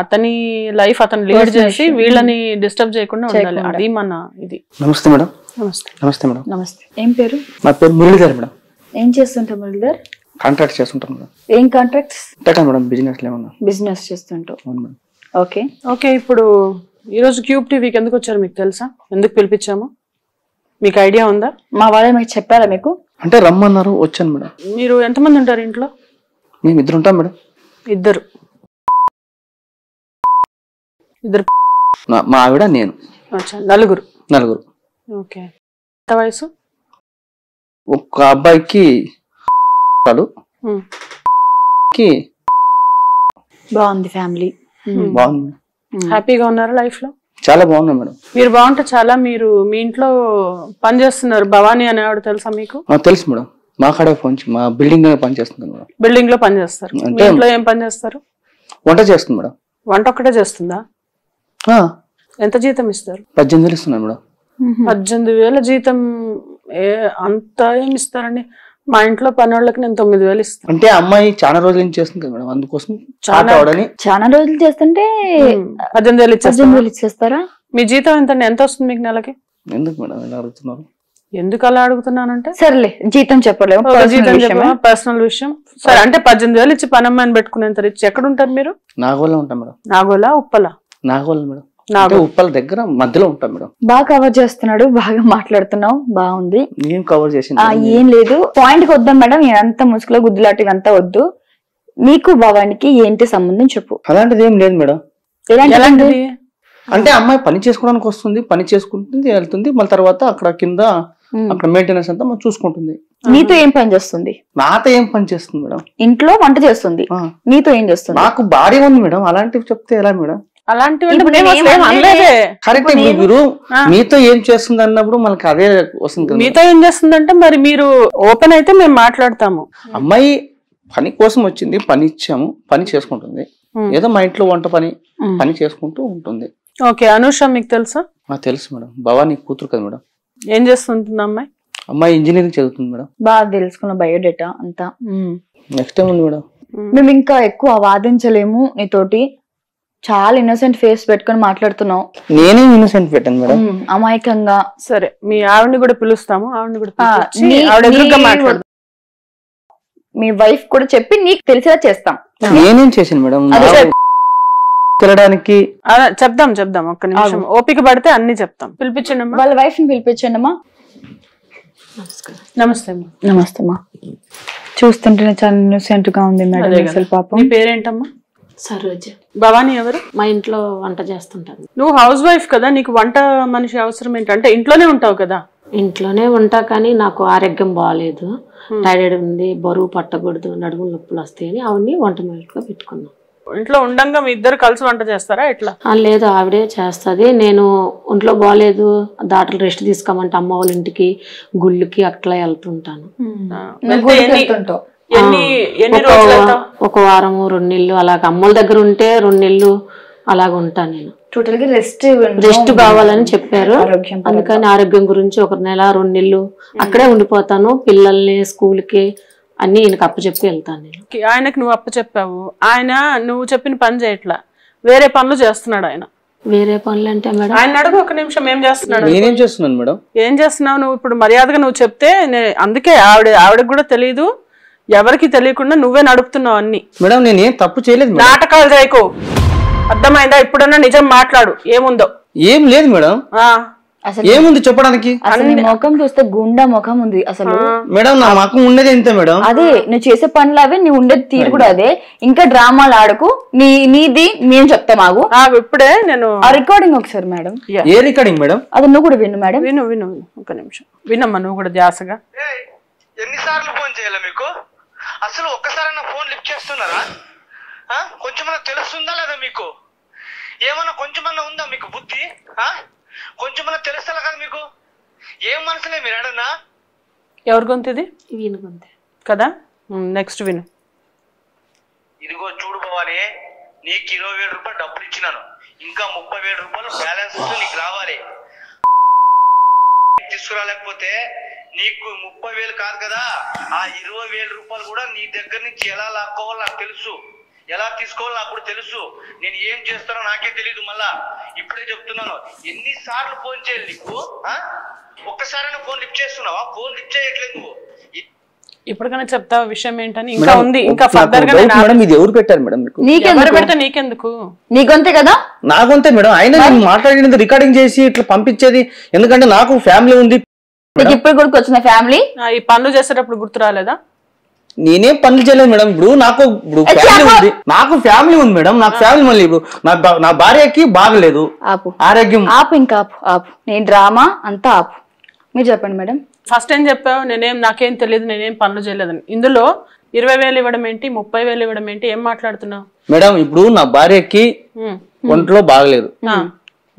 అతని లైఫ్ అతను లీడ్ చేసి వీళ్ళని డిస్టర్బ్ చేయకుండా ఉండాలి. అది మన ఇది. నమస్తే మేడం. నమస్తే. నమస్తే మేడం. నమస్తే. ఏం పేరు? నా పేరు మురళీధర్ మేడం. ఏం చేస్తుంటావు మురళీధర్? కాంట్రాక్ట్ చేస్తుంటాను మేడం. ఏం కాంట్రాక్ట్స్? మేడం బిజినెస్ ఏమన్నా. బిజినెస్ చేస్తుంటావు. Okay okay. ఇప్పుడు ఈరోజు క్యూబ్ టీవీకి ఎందుకు వచ్చారు మీకు తెలుసా? ఎందుకు పిలిపించాము మీకు ఐడియా ఉందా? మా వాళ్ళు మీకు చెప్పారా మీకు? అంటే రమ్మన్నారు, వచ్చాను మేడం. మీరు ఎంతమంది ఉంటారు ఇంట్లో? మేము 2 ఉంటాం మేడం. 2? మా ఆవిడ నేను. నలుగురు. ఓకే. ఎంత వయసు? ఒక అబ్బాయికి బాగుంది ఫ్యామిలీ. బాగుంది. హ్యాపీగా ఉన్నారా లైఫ్ లో? చాలా బాగున్నాయి మేడం. మీరు బాగుంటే చాలా. మీరు మీ ఇంట్లో పని చేస్తున్నారు భవానీ అనేవాడు తెలుసా మీకు? తెలుసు మేడం, మా కాడే మా బిల్డింగ్ పని చేస్తుంది మేడం. బిల్డింగ్ లో పని చేస్తారు. మీ ఇంట్లో ఏం పని చేస్తారు? వంట చేస్తుంది మేడం. వంట ఒక్కటే చేస్తుందా? ఎంత జీతం ఇస్తారు? 18,000 ఇస్తున్నాను మేడం. 18,000 జీతం అంత ఏమి ఇస్తారండి? మా ఇంట్లో పని వాళ్ళకి నేను 9,000 ఇస్తాను. అంటే అమ్మాయి చాలా రోజులు ఏం చేస్తుంది కదా మేడం, అందుకోసం చాలా రోజులు చేస్తుంటే 18,000 ఇచ్చేస్తారా? మీ జీతం ఎంత వస్తుంది మీకు నెలకి? ఎందుకు మేడం ఇలా అడుగుతున్నారు? ఎందుకు అలా అడుగుతున్నానంటే సరేలే జీతం చెప్పలేము, పర్సనల్ విషయం. సరే అంటే 18,000 ఇచ్చి పని అమ్మాయిని పెట్టుకునేంత రిచ్ ఎక్కడ ఉంటారు మీరు? నాగోల్లో ఉంటాం మేడం. నాగోలా ఉప్పలా? నాగోల్ మేడం, ఉప్పల దగ్గర మధ్యలో ఉంటాం మేడం. బాగా కవర్ చేస్తున్నాడు, బాగా మాట్లాడుతున్నావు, బాగుంది. ఏం కవర్ చేసి ఏం లేదు, పాయింట్ కి వద్దాం మేడం. అంతా ముసుగులో గుద్దులాంటివి అంతా వద్దు. మీకు భవానికి ఏంటి సంబంధం చెప్పు. అలాంటిది ఏం లేదు మేడం. ఎలాంటిది అంటే అమ్మాయి పని చేసుకోవడానికి వస్తుంది, పని చేసుకుంటుంది, వెళ్తుంది, మళ్ళీ తర్వాత అక్కడ కింద అక్కడ మెయింటెనెన్స్ అంతా మనం చూసుకుంటుంది. నీతో ఏం పని చేస్తుంది? నాతో ఏం పని చేస్తుంది మేడం? ఇంట్లో వంట చేస్తుంది. నీతో ఏం చేస్తుంది? నాకు భార్య ఉంది మేడం. అలాంటివి చెప్తే ఎలా మేడం? అలాంటివి కరెక్ట్. మీరు మీతో ఏం చేస్తుంది అన్నప్పుడు మనకి అదే వస్తుంది. మీతో ఏం చేస్తుందంటే మరి మీరు ఓపెన్ అయితే మేము మాట్లాడతాము. అమ్మాయి పని కోసం వచ్చింది, పని ఇచ్చాము, పని చేసుకుంటుంది. ఏదో మా ఇంట్లో వంట పని చేసుకుంటూ ఉంటుంది. ఓకే. అనూష మీకు తెలుసా? తెలుసు మేడం, భవానీ కూతురు కదా మేడం. ఏం చేస్తుంటుంది అమ్మాయి? అమ్మాయి ఇంజనీరింగ్ చదువుతుంది మేడం. బాగా తెలుసుకున్న బయోడేటా అంతా. నెక్స్ట్ టైం ఉంది మేడం. మేము ఇంకా ఎక్కువ వాదించలేము నీతోటి. చాలా ఇన్నోసెంట్ ఫేస్ పెట్టుకొని మాట్లాడుతున్నావు. నేనే ఇన్నోసెంట్ పెట్టాను మేడం, అమాయకంగా. సరే మీ ఆవిడని కూడా పిలుస్తాము. ఆవిడని కూడా మీ వైఫ్ కూడా చెప్పి నీకు తెలిసేలా చేస్తాం. నేనేం చేశాను మేడం? తినడానికి చెప్దాం ఒక్క నిమిషం ఓపిక పడితే అన్ని చెప్తాం. పిలిపించండి అమ్మా, వాళ్ళ వైఫ్ ని పిలిపించండి అమ్మా. నమస్తే అమ్మా. నమస్తే అమ్మా. చూస్తుంటేనే చాలా ఇన్నోసెంట్ గా ఉంది మేడం అసలు పాపం. నీ పేరేంటమ్మా? సరోజ. భవానీ ఎవరు? మా ఇంట్లో వంట చేస్తుంటాను. నువ్వు హౌస్ వైఫ్ కదా, నీకు వంట మనిషి అవసరం ఏంటంటే ఇంట్లోనే ఉంటావు కదా? ఇంట్లోనే ఉంటా, కానీ నాకు ఆరోగ్యం బాగాలేదు, టైర్డ్ ఉంది, బరువు పట్టకూడదు, నడుము నొప్పులు వస్తాయని అవన్నీ వంట మనిషిలో పెట్టుకున్నాం. ఇంట్లో ఉండంగా మీ ఇద్దరు కలిసి వంట చేస్తారా ఎట్లా? లేదు, ఆవిడే చేస్తుంది. నేను ఒంట్లో బాగాలేదు, దాటలు రెస్ట్ తీసుకోమంటే అమ్మ వాళ్ళ ఇంటికి, గుళ్ళకి అట్లా వెళ్తుంటాను. ఒక వారము 2 నెలలు అలాగ అమ్మల దగ్గర ఉంటే 2 నెలలు అలాగ ఉంటాను. నేను టోటల్ గా రెస్ట్ కావాలని చెప్పారు, అందుకని ఆరోగ్యం గురించి 1 నెల 2 నెలలు అక్కడే ఉండిపోతాను. పిల్లల్ని స్కూల్కి అన్ని ఈయనకు అప్పచెప్పి వెళ్తాను. నేను ఆయనకు నువ్వు అప్పచెప్పావు, ఆయన నువ్వు చెప్పిన పని చేయట్లా, వేరే పనులు చేస్తున్నాడు ఆయన. వేరే పనులు అంటే మేడం? ఆయన అడుగు ఒక నిమిషం, ఏం చేస్తున్నాడు? నేనేం చేస్తున్నాను మేడం? ఏం చేస్తున్నావు నువ్వు? ఇప్పుడు మర్యాదగా నువ్వు చెప్తే అందుకే ఆవిడకి కూడా తెలియదు, ఎవరికి తెలియకుండా నువ్వే నడుపుతున్నావు అన్ని. మేడం నేనేం తప్పు చేయలేదు. నాటకాలు చేయకు, అర్థమైందా? ఇప్పుడన్నా నిజం మాట్లాడు, ఏముందో. ఏం లేదు మేడం. ఏముంది చెప్పడానికి? అసలు నీ ముఖం చూస్తే గుండా ముఖం ఉంది అసలు. మేడం నా ముఖం ఉండేది ఎంత మేడం? అదే నువ్వు చేసే పనులు అవే, నీ ఉండేది తీరు కూడా అదే. ఇంకా డ్రామాలు ఆడకు, నీది మేము చెప్తాం. ఆగు, ఇప్పుడే నేను ఆ రికార్డింగ్ ఒకసారి మేడం. ఏ రికార్డింగ్ మేడం? అది నువ్వు కూడా విను మేడం. విను ఒక నిమిషం వినమ్మా, నువ్వు కూడా ధ్యాసగా. ఎన్నిసార్లు ఫోన్ చేయాలా మీకు? అసలు ఒక్కసారైనా ఫోన్ లిఫ్ట్ చేస్తున్నారా? కొంచెమన్నా తెలుస్తుందా లేదా మీకు? ఏమన్నా కొంచెమన్నా ఉందా మీకు బుద్ధి? కొంచెమన్నా తెలుస్తా కదా మీకు? ఏం మనసులే మీరు ఏడన్నా? ఎవరి గొంతుది? వీని గొంతే కదా. నెక్స్ట్ విను. ఇదిగో చూడు భవాని, నీకు 20,000 రూపాయలు డబ్బులు ఇచ్చినాను, ఇంకా 30,000 రూపాయలు బ్యాలెన్స్ నీకు రావాలి. తీసుకురాలేకపోతే నీకు 30,000 కాదు కదా, ఆ 20,000 రూపాయలు కూడా నీ దగ్గర నుంచి ఎలా లాక్కోవాలో నాకు తెలుసు, ఎలా తీసుకోవాలో నాకు కూడా తెలుసు. నేను ఏం చేస్తానో నాకే తెలియదు. మళ్ళా ఇప్పుడే చెప్తున్నాను, ఎన్నిసార్లు ఫోన్ చేయాలి నీకు? ఒక్కసారైనా ఫోన్ లిఫ్ట్ చేస్తున్నావా? ఫోన్ లిఫ్ట్ చేయట్లేదు నువ్వు. ఇప్పటికైనా చెప్తావు విషయం ఏంటని? ఇంకా ఉంది, ఇంకా ఫర్దర్ గా ఇది ఎవరు పెట్టారు మేడం? పెడితే నీకెందుకు? నీ గొంతే కదా. నా గొంతే మేడం. ఆయన మాట్లాడినది రికార్డింగ్ చేసి ఇట్లా పంపించేది, ఎందుకంటే నాకు ఫ్యామిలీ ఉంది. ఇప్పుడు కూడా వచ్చిన ఫ్యామిలీ ఈ పనులు చేసేటప్పుడు గుర్తు రాలేదా? నేనేం పనులు చేయలేదు మేడం. ఇప్పుడు ఫ్యామిలీ ఉంది, నాకు ఫ్యామిలీ ఉంది మేడం. నాకు ఫ్యామిలీ మళ్ళీ ఇప్పుడు నా భార్యకి బాగలేదు, ఆరోగ్యం. ఆపు ఇంకా ఆపు. నేను డ్రామా అంతా ఆపు. మీరు చెప్పండి మేడం. ఫస్ట్ ఏం చెప్పావు? నాకేం తెలియదు, నేనేం పనులు చేయలేదని. ఇందులో 20,000 ఇవ్వడం ఏంటి, 30,000 ఇవ్వడం ఏంటి? ఏం మాట్లాడుతున్నావు మేడం? ఇప్పుడు నా భార్యకి ఒంట్లో బాగలేదు,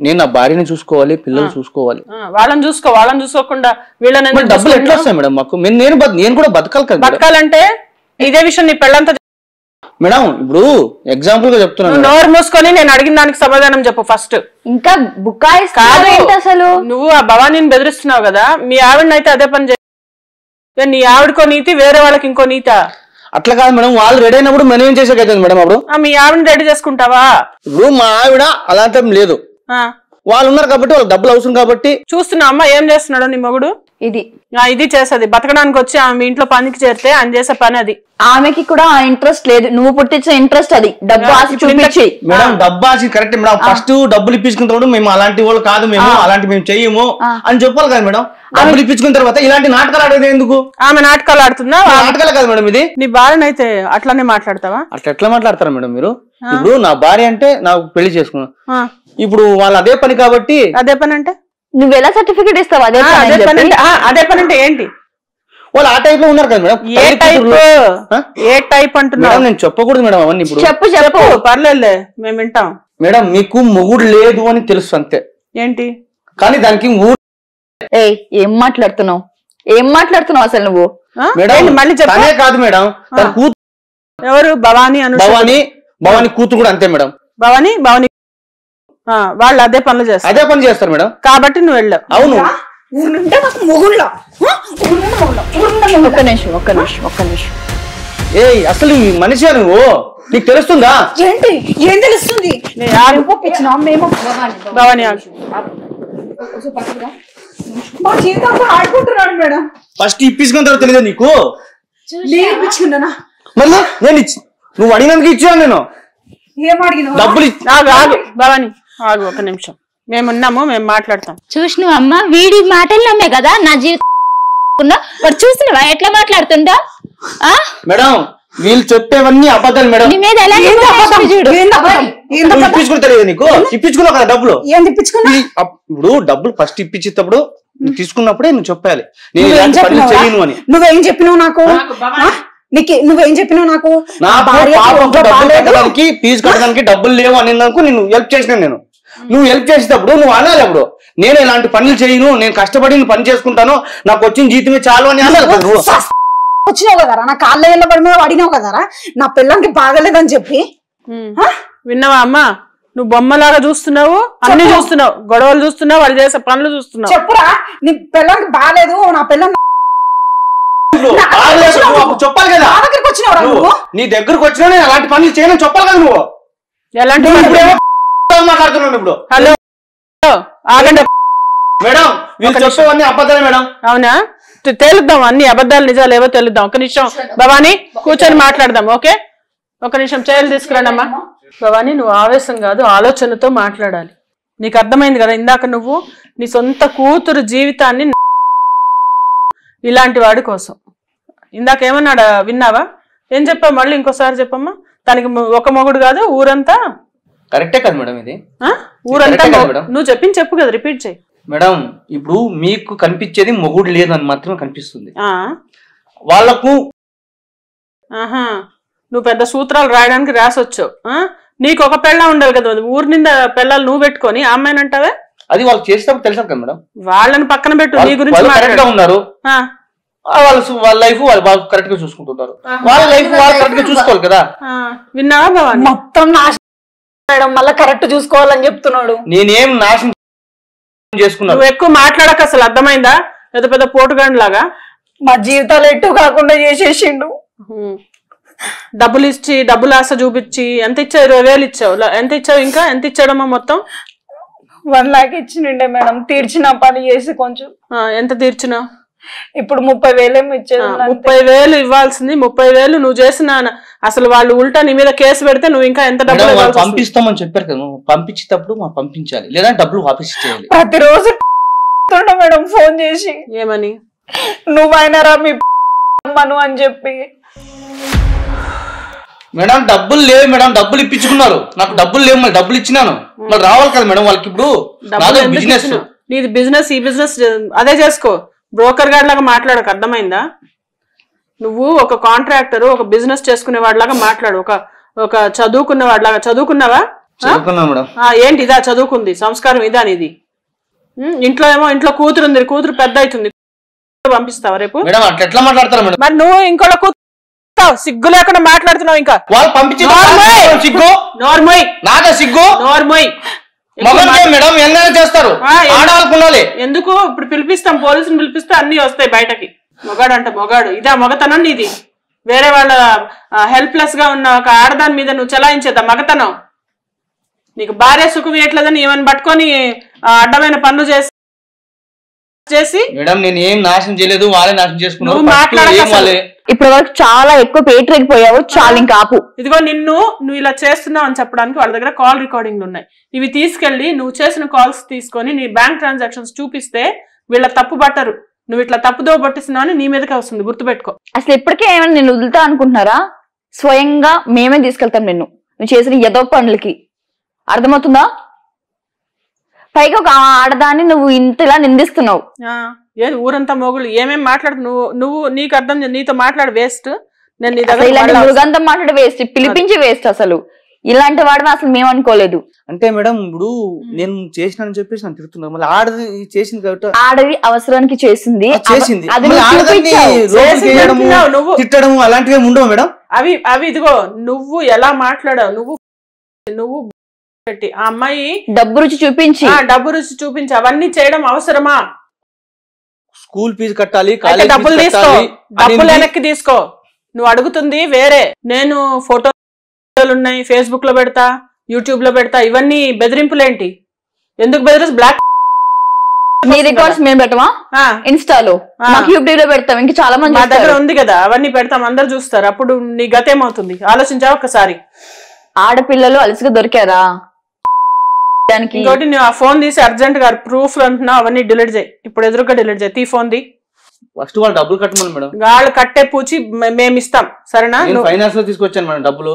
నేను నా భార్యని చూసుకోవాలి, పిల్లలు చూసుకోవాలి. వాళ్ళని చూసుకోకుండా వీళ్ళని డబ్బులు ఎట్లా వస్తాయి మేడం మాకు? నేను కూడా బతకాలి కదా. బతకాలంటే ఇదే విషయం నీ పెళ్ళంతా మేడం. ఇప్పుడు ఎగ్జాంపుల్ గా చెప్తున్నాను, నోరు మూసుకొని నేను అడిగిన దానికి సమాధానం చెప్పు ఫస్ట్. ఇంకా బుక్కాయిస్తావేంటి అసలు? నువ్వు ఆ భవానీని బెదిరిస్తున్నావు కదా, మీ ఆవిడనైతే అదే పని చేయ. నీ ఆవిడకో నీతి, వేరే వాళ్ళకి ఇంకో నీతా? అట్లా కాదు మేడం, వాళ్ళు రెడీ అయినప్పుడు మనం ఏం చేసేకైతుంది మేడం? అప్పుడు మీ ఆవిడని రెడీ చేసుకుంటావా? ఇప్పుడు మా ఆవిడ అలాంటి లేదు, వాళ్ళు ఉన్నారు కాబట్టి, వాళ్ళకి డబ్బులు అవసరం కాబట్టి. చూస్తున్నావు అమ్మా ఏం చేస్తున్నాడు నీ మొగుడు? ఇది చేసేది బతకడానికి వచ్చి ఆమె ఇంట్లో పనికి చేరితే ఆయన చేసే పని అది. ఆమెకి కూడా ఆ ఇంట్రెస్ట్ లేదు, నువ్వు పుట్టించిన ఇంట్రెస్ట్ అది. డబ్బు ఆశ చూపించి మేడం, డబ్బు ఆశ కరెక్ట్ మేడం. ఫస్ట్ డబ్బులు ఇప్పించుకున్నప్పుడు మేము అలాంటి వాళ్ళు కాదు, మేము చెయ్యము అని చెప్పాలి కదా మేడం. డబ్బులు ఇప్పించుకున్న తర్వాత ఇలాంటి నాటకాలు ఆడేది ఎందుకు? ఆమె నాటకాలు ఆడుతుందా? నాటకాలు కాదు మేడం ఇది. నీ భార్యనైతే అట్లానే మాట్లాడతావా? అట్లా ఎట్లా మాట్లాడతారా మేడం మీరు? ఇప్పుడు నా భార్య అంటే నాకు పెళ్లి చేసుకున్నా, ఇప్పుడు వాళ్ళు అదే పని కాబట్టి. అదే పని అంటే నువ్వు ఎలా సర్టిఫికేట్ ఇస్తావు? అదే పని అంటే ఏంటి? వాళ్ళు ఆ టైప్ లో ఉన్నారు కదా మేడం. ఏ టైప్ అంటున్నావు? నేను చెప్పకూడదు మేడం అవన్నీ. ఇప్పుడు చెప్పు పర్లేదులే, మేము వింటాం. మేడం మీకు మొగుడు లేదు అని తెలుసు అంతే. ఏంటి కానీ దానికి ఏం మాట్లాడుతున్నావు అసలు నువ్వు? మేడం మళ్ళీ చెప్పనే కాదు మేడం, తన కూతురు. ఎవరు? భవానీ భవానీ కూతురు కూడా అంతే మేడం. భవానీ వాళ్ళు అదే పనులు చేస్తారు మేడం. కాబట్టి నువ్వు వెళ్ళావు. అవును. ఒక్క నిమిషం. అసలు ఈ మనిషి నువ్వు, నీకు తెలుస్తుందా? ఏంటి? ఏం తెలుస్తుంది? భవానీ మా జీవితంతో ఆడుకుంటున్నాడు మేడం. ఫస్ట్ ఇప్పించుకున్న తర్వాత తెలియదు నీకు? ఇప్పించుకున్నానా? మళ్ళీ నేను నువ్వు అడిగినందుకు ఇచ్చాను నేను. ఏం అడిగినావు? డబ్బులు భవానీ ఆగు ఒక నిమిషం, మేమున్నాము, మేము మాట్లాడతాం. చూసినావు అమ్మ, వీడి మాటలు నమ్మే కదా నా జీవితం. వాడు చూసినవా ఎట్లా మాట్లాడుతుంటా? మేడం వీళ్ళు చెప్పేవన్నీ అబద్ధాలు మేడం. ఇప్పించుకుని తెలియదు నీకు? ఇప్పించుకున్నావు కదా డబ్బులు. ఇప్పుడు డబ్బులు ఫస్ట్ ఇప్పించేటప్పుడు తీసుకున్నప్పుడే నువ్వు చెప్పాలి, నేను ఇలాంటి పనులు చేయను అని. నువ్వేం చెప్పినావు నాకు? నువ్వేం చెప్పినావు నాకు? ఫీజు కట్టడానికి డబ్బులు లేవు అనేందుకు నేను హెల్ప్ చేసిన. నువ్వు హెల్ప్ చేసేటప్పుడు నువ్వు అనాలి, అప్పుడు నేను ఇలాంటి పనులు చేయను, నేను కష్టపడి పని చేసుకుంటాను, నాకు వచ్చిన జీతమే చాలు అని అనాలి కదా. నువ్వు వచ్చినావు కదరా, నా కాళ్ళ ఏళ్ళ పడి మీద అడిగినావు కదరా నా పిల్లలకి బాగలేదని చెప్పి. విన్నావా అమ్మా? నువ్వు బొమ్మలాగా చూస్తున్నావు, అన్ని చూస్తున్నావు, గొడవలు చూస్తున్నావు, వాళ్ళు చేసే పనులు చూస్తున్నావు. చెప్పురా, నీ పిల్లలకి బాగాలేదు, నా పిల్లలు చెప్పాలి కదా. నీ దగ్గరకు వచ్చినా నేను అలాంటి పనులు చేయను చెప్పాలి కదా. నువ్వు ఎలాంటి మాట్లాడుతున్నాను ఇప్పుడు? హలో ఆగండి మేడం, వీళ్ళు చెప్పేవన్నీ అబద్ధాలే మేడం. అవునా? తేలుద్దాం, అన్ని అబద్ధాలు నిజాలు ఏవో తెలుద్దాం. ఒక నిమిషం భవానీ, కూర్చొని మాట్లాడదాం. ఓకే, ఒక నిమిషం చైర్లు తీసుకురానమ్మా. భవానీ, నువ్వు ఆవేశం కాదు, ఆలోచనతో మాట్లాడాలి. నీకు అర్థమైంది కదా? ఇందాక నువ్వు నీ సొంత కూతురు జీవితాన్ని ఇలాంటి వాడి కోసం ఇందాక ఏమన్నాడా విన్నావా? ఏం చెప్పావు? మళ్ళీ ఇంకోసారి చెప్పమ్మా. తనకి ఒక మొగుడు కాదు, ఊరంతా. కరెక్టే కదా మేడం ఇది? ఊరంతా నువ్వు చెప్పింది చెప్పు కదా, రిపీట్ చేయి మేడం. ఇప్పుడు మీకు కనిపించేది మొగుడు లేదని మాత్రమే కనిపిస్తుంది వాళ్ళకు. నువ్వు పెద్ద సూత్రాలు రాయడానికి రాసొచ్చావు. నీకు ఒక పెళ్ళ ఉండాలి కదా, ఊరి నిండా పెళ్ళాలు నువ్వు పెట్టుకొని ఆ అమ్మాయిని అంటావే? అది వాళ్ళు చేసేటప్పుడు తెలుసా కదా మేడం. వాళ్ళని పక్కన పెట్టు, నీ గురించి ఉన్నారు. వాళ్ళ లైఫ్ వాళ్ళు బాగా కరెక్ట్ గా చూసుకుంటున్నారు, వాళ్ళ లైఫ్ వాళ్ళు కరెక్ట్ గా చూసుకోవాలి కదా. విన్నావా భవానీ? మొత్తం నాశనం, మళ్ళీ కరెక్ట్ చూసుకోవాలని చెప్తున్నాడు. నేనేం నాశనం చేసుకున్నాను? నువ్వు ఎక్కువ మాట్లాడక, అసలు అర్థమైందా? పెద్ద పెద్ద పోటుగాండ్ లాగా మా జీవితాలు ఎటు కాకుండా చేసేసిండు. డబ్బులు ఇచ్చి, డబ్బులు ఆశ చూపించి ఎంత ఇచ్చావు? 20,000 ఇచ్చావు. ఎంత ఇచ్చావు? ఇంకా ఎంత ఇచ్చాడమ్మా? మొత్తం 1 lakh ఇచ్చినండే మేడం. తీర్చిన పని చేసి కొంచెం. ఎంత తీర్చినావు? ఇప్పుడు 30,000 ఇచ్చేది. 30,000 ఇవ్వాల్సింది 30,000 నువ్వు చేసిన. అసలు వాళ్ళు ఉల్టా నీ మీద కేసు పెడితే నువ్వు ఇంకా ఎంత డబ్బులు పంపిస్తామని చెప్పారు కదా. పంపించేటప్పుడు మాకు పంపించాలి, లేదా డబ్బులు వాపస్ చేయాలి. ప్రతిరోజు మేడం ఫోన్ చేసి ఏమని? నువ్వైనారా మీ అమ్మను అని చెప్పి. మేడం డబ్బులు లేవు మేడం, డబ్బులు ఇప్పించుకున్నారు. నాకు డబ్బులు లేవు, మరి డబ్బులు ఇచ్చినాను, మరి రావాలి కదా మేడం వాళ్ళకి. ఇప్పుడు బిజినెస్, నీది బిజినెస్, ఈ బిజినెస్ అదే చేసుకో. బ్రోకర్ గార్డ్ లాగా మాట్లాడక, అర్థమైందా? నువ్వు ఒక కాంట్రాక్టర్, ఒక బిజినెస్ చేసుకునే వాడిలాగా మాట్లాడు. ఒక చదువుకున్న వాడిలాగా. చదువుకున్నావా? చదువుకున్నా మేడం. ఏంటి ఇదా చదువుకుంది? సంస్కారం ఇదా నీది? ఇంట్లో కూతురు ఉంది, కూతురు పెద్ద అవుతుంది, పంపిస్తావా రేపు? మేడం అట్లా ఎట్లా మాట్లాడతారు మేడం? మరి నువ్వు ఇంకోళ్ళ కూతురు సిగ్గు లేకుండా మాట్లాడుతున్నావు. ఇంకా వాళ్ళు పంపించి సిగ్గు నోర్మోయ్, నాదే సిగ్గు నోర్మోయ్. మేడం ఎంగైనా చేస్తారు, ఆడాలనుకున్నాలి. ఎందుకు ఇప్పుడు పిలిపిస్తాం, పోలీసుని పిలిపిస్తే అన్ని వస్తాయి బయటకి. మొగాడు అంట మొగాడు, ఇదా మొగతనం నీది? వేరే వాళ్ళ హెల్ప్లెస్ గా ఉన్న ఒక ఆడదాని మీద నువ్వు చలాయించేద్దా మగతనం? నీకు భార్య సుఖం ఇవ్వట్లేదని ఏమని పట్టుకొని అడ్డమైన పనులు చేసి మేడం నేను ఏం నాశనం చేయలేదు, వాళ్ళే నాశనం చేసుకున్నావు. ఇప్పటి వరకు చాలా ఎక్కువ పేటరేగిపోయావు, చాలా ఇంకా ఆపు. ఇదిగో నువ్వు ఇలా చేస్తున్నావు అని చెప్పడానికి వాళ్ళ దగ్గర కాల్ రికార్డింగ్లు ఉన్నాయి. ఇవి తీసుకెళ్లి నువ్వు చేసిన కాల్స్ తీసుకొని నీ బ్యాంక్ ట్రాన్సాక్షన్స్ చూపిస్తే వీళ్ళ తప్పు పట్టరు. నువ్వు ఇట్లా తప్పుదో పట్టిస్తున్నావు అని నీ మీదకే వస్తుంది, గుర్తుపెట్టుకో. అసలు ఇప్పటికే ఏమైనా నేను వదులుతా అనుకుంటున్నారా? స్వయంగా మేమే తీసుకెళ్తాం నిన్ను, నువ్వు చేసిన ఏదో పనులకి. అర్థమవుతుందా? పైగా ఒక ఆడదాన్ని నువ్వు ఇంతలా నిందిస్తున్నావు. ఏది ఊరంతా మొగుళ్ళు ఏమేమి మాట్లాడుతున్నావు నువ్వు? నీకు అర్థం, నీతో మాట్లాడు వేస్ట్. నేను నీ దగ్గర మృగంతం మాట్లాడి వేస్ట్, పిలిపించి వేస్ట్. అసలు ఇలాంటి వాడిని అసలు మేము అనుకోలేదు. అంటే మేడం ఇప్పుడు నేను చేసినానని చెప్పేసి నన్ను తిడుతున్నారు. మళ్ళీ ఆడది చేసింది కాబట్టి, ఆడది అవసరానికి చేసింది, తిట్టడం అలాంటివి ఏమి ఉండవు మేడం. అవి ఇదిగో నువ్వు ఎలా మాట్లాడావు, నువ్వు పెట్టి ఆ అమ్మాయి డబ్బు రుచి చూపించి అవన్నీ చేయడం అవసరమా? స్కూల్ ఫీజు కట్టాలి, డబ్బులు తీసుకో, డబ్బులు వెనక్కి తీసుకో. నువ్వు అడుగుతుంది వేరే. నేను ఫోటోలు ఉన్నాయి, ఫేస్బుక్ లో పెడతా, యూట్యూబ్ లో పెడతా. ఇవన్నీ బెదిరింపులేంటి? ఎందుకు బెదిరిస్? బ్లాక్ నీ రికార్డ్స్ మేము పెట్టమా? ఇన్స్టాలో, యూట్యూబ్ లో పెడతాం. ఇంకా చాలా మంది మా దగ్గర ఉంది కదా, అవన్నీ పెడతాం, అందరు చూస్తారు. అప్పుడు నీ గత ఏమవుతుంది ఆలోచించావు ఒక్కసారి? ఆడపిల్లలు అలసిగా దొరికారా? ఇంకోటి నువ్వు ఆ ఫోన్ తీసి అర్జెంట్ గా ప్రూఫ్ అంటున్నావు, అవన్నీ డిలీట్ చేయి. ఇప్పుడు ఎదురుగా డిలీట్ చేయి. తీ ఫోన్ ది. ఫస్ట్ వాళ్ళు డబ్బులు కట్టమని మేడం. వాళ్ళు కట్టే పూచి మేము ఇస్తాం, సరేనా? ఫైనాన్స్ లో తీసుకొచ్చాను మేడం డబ్బులు.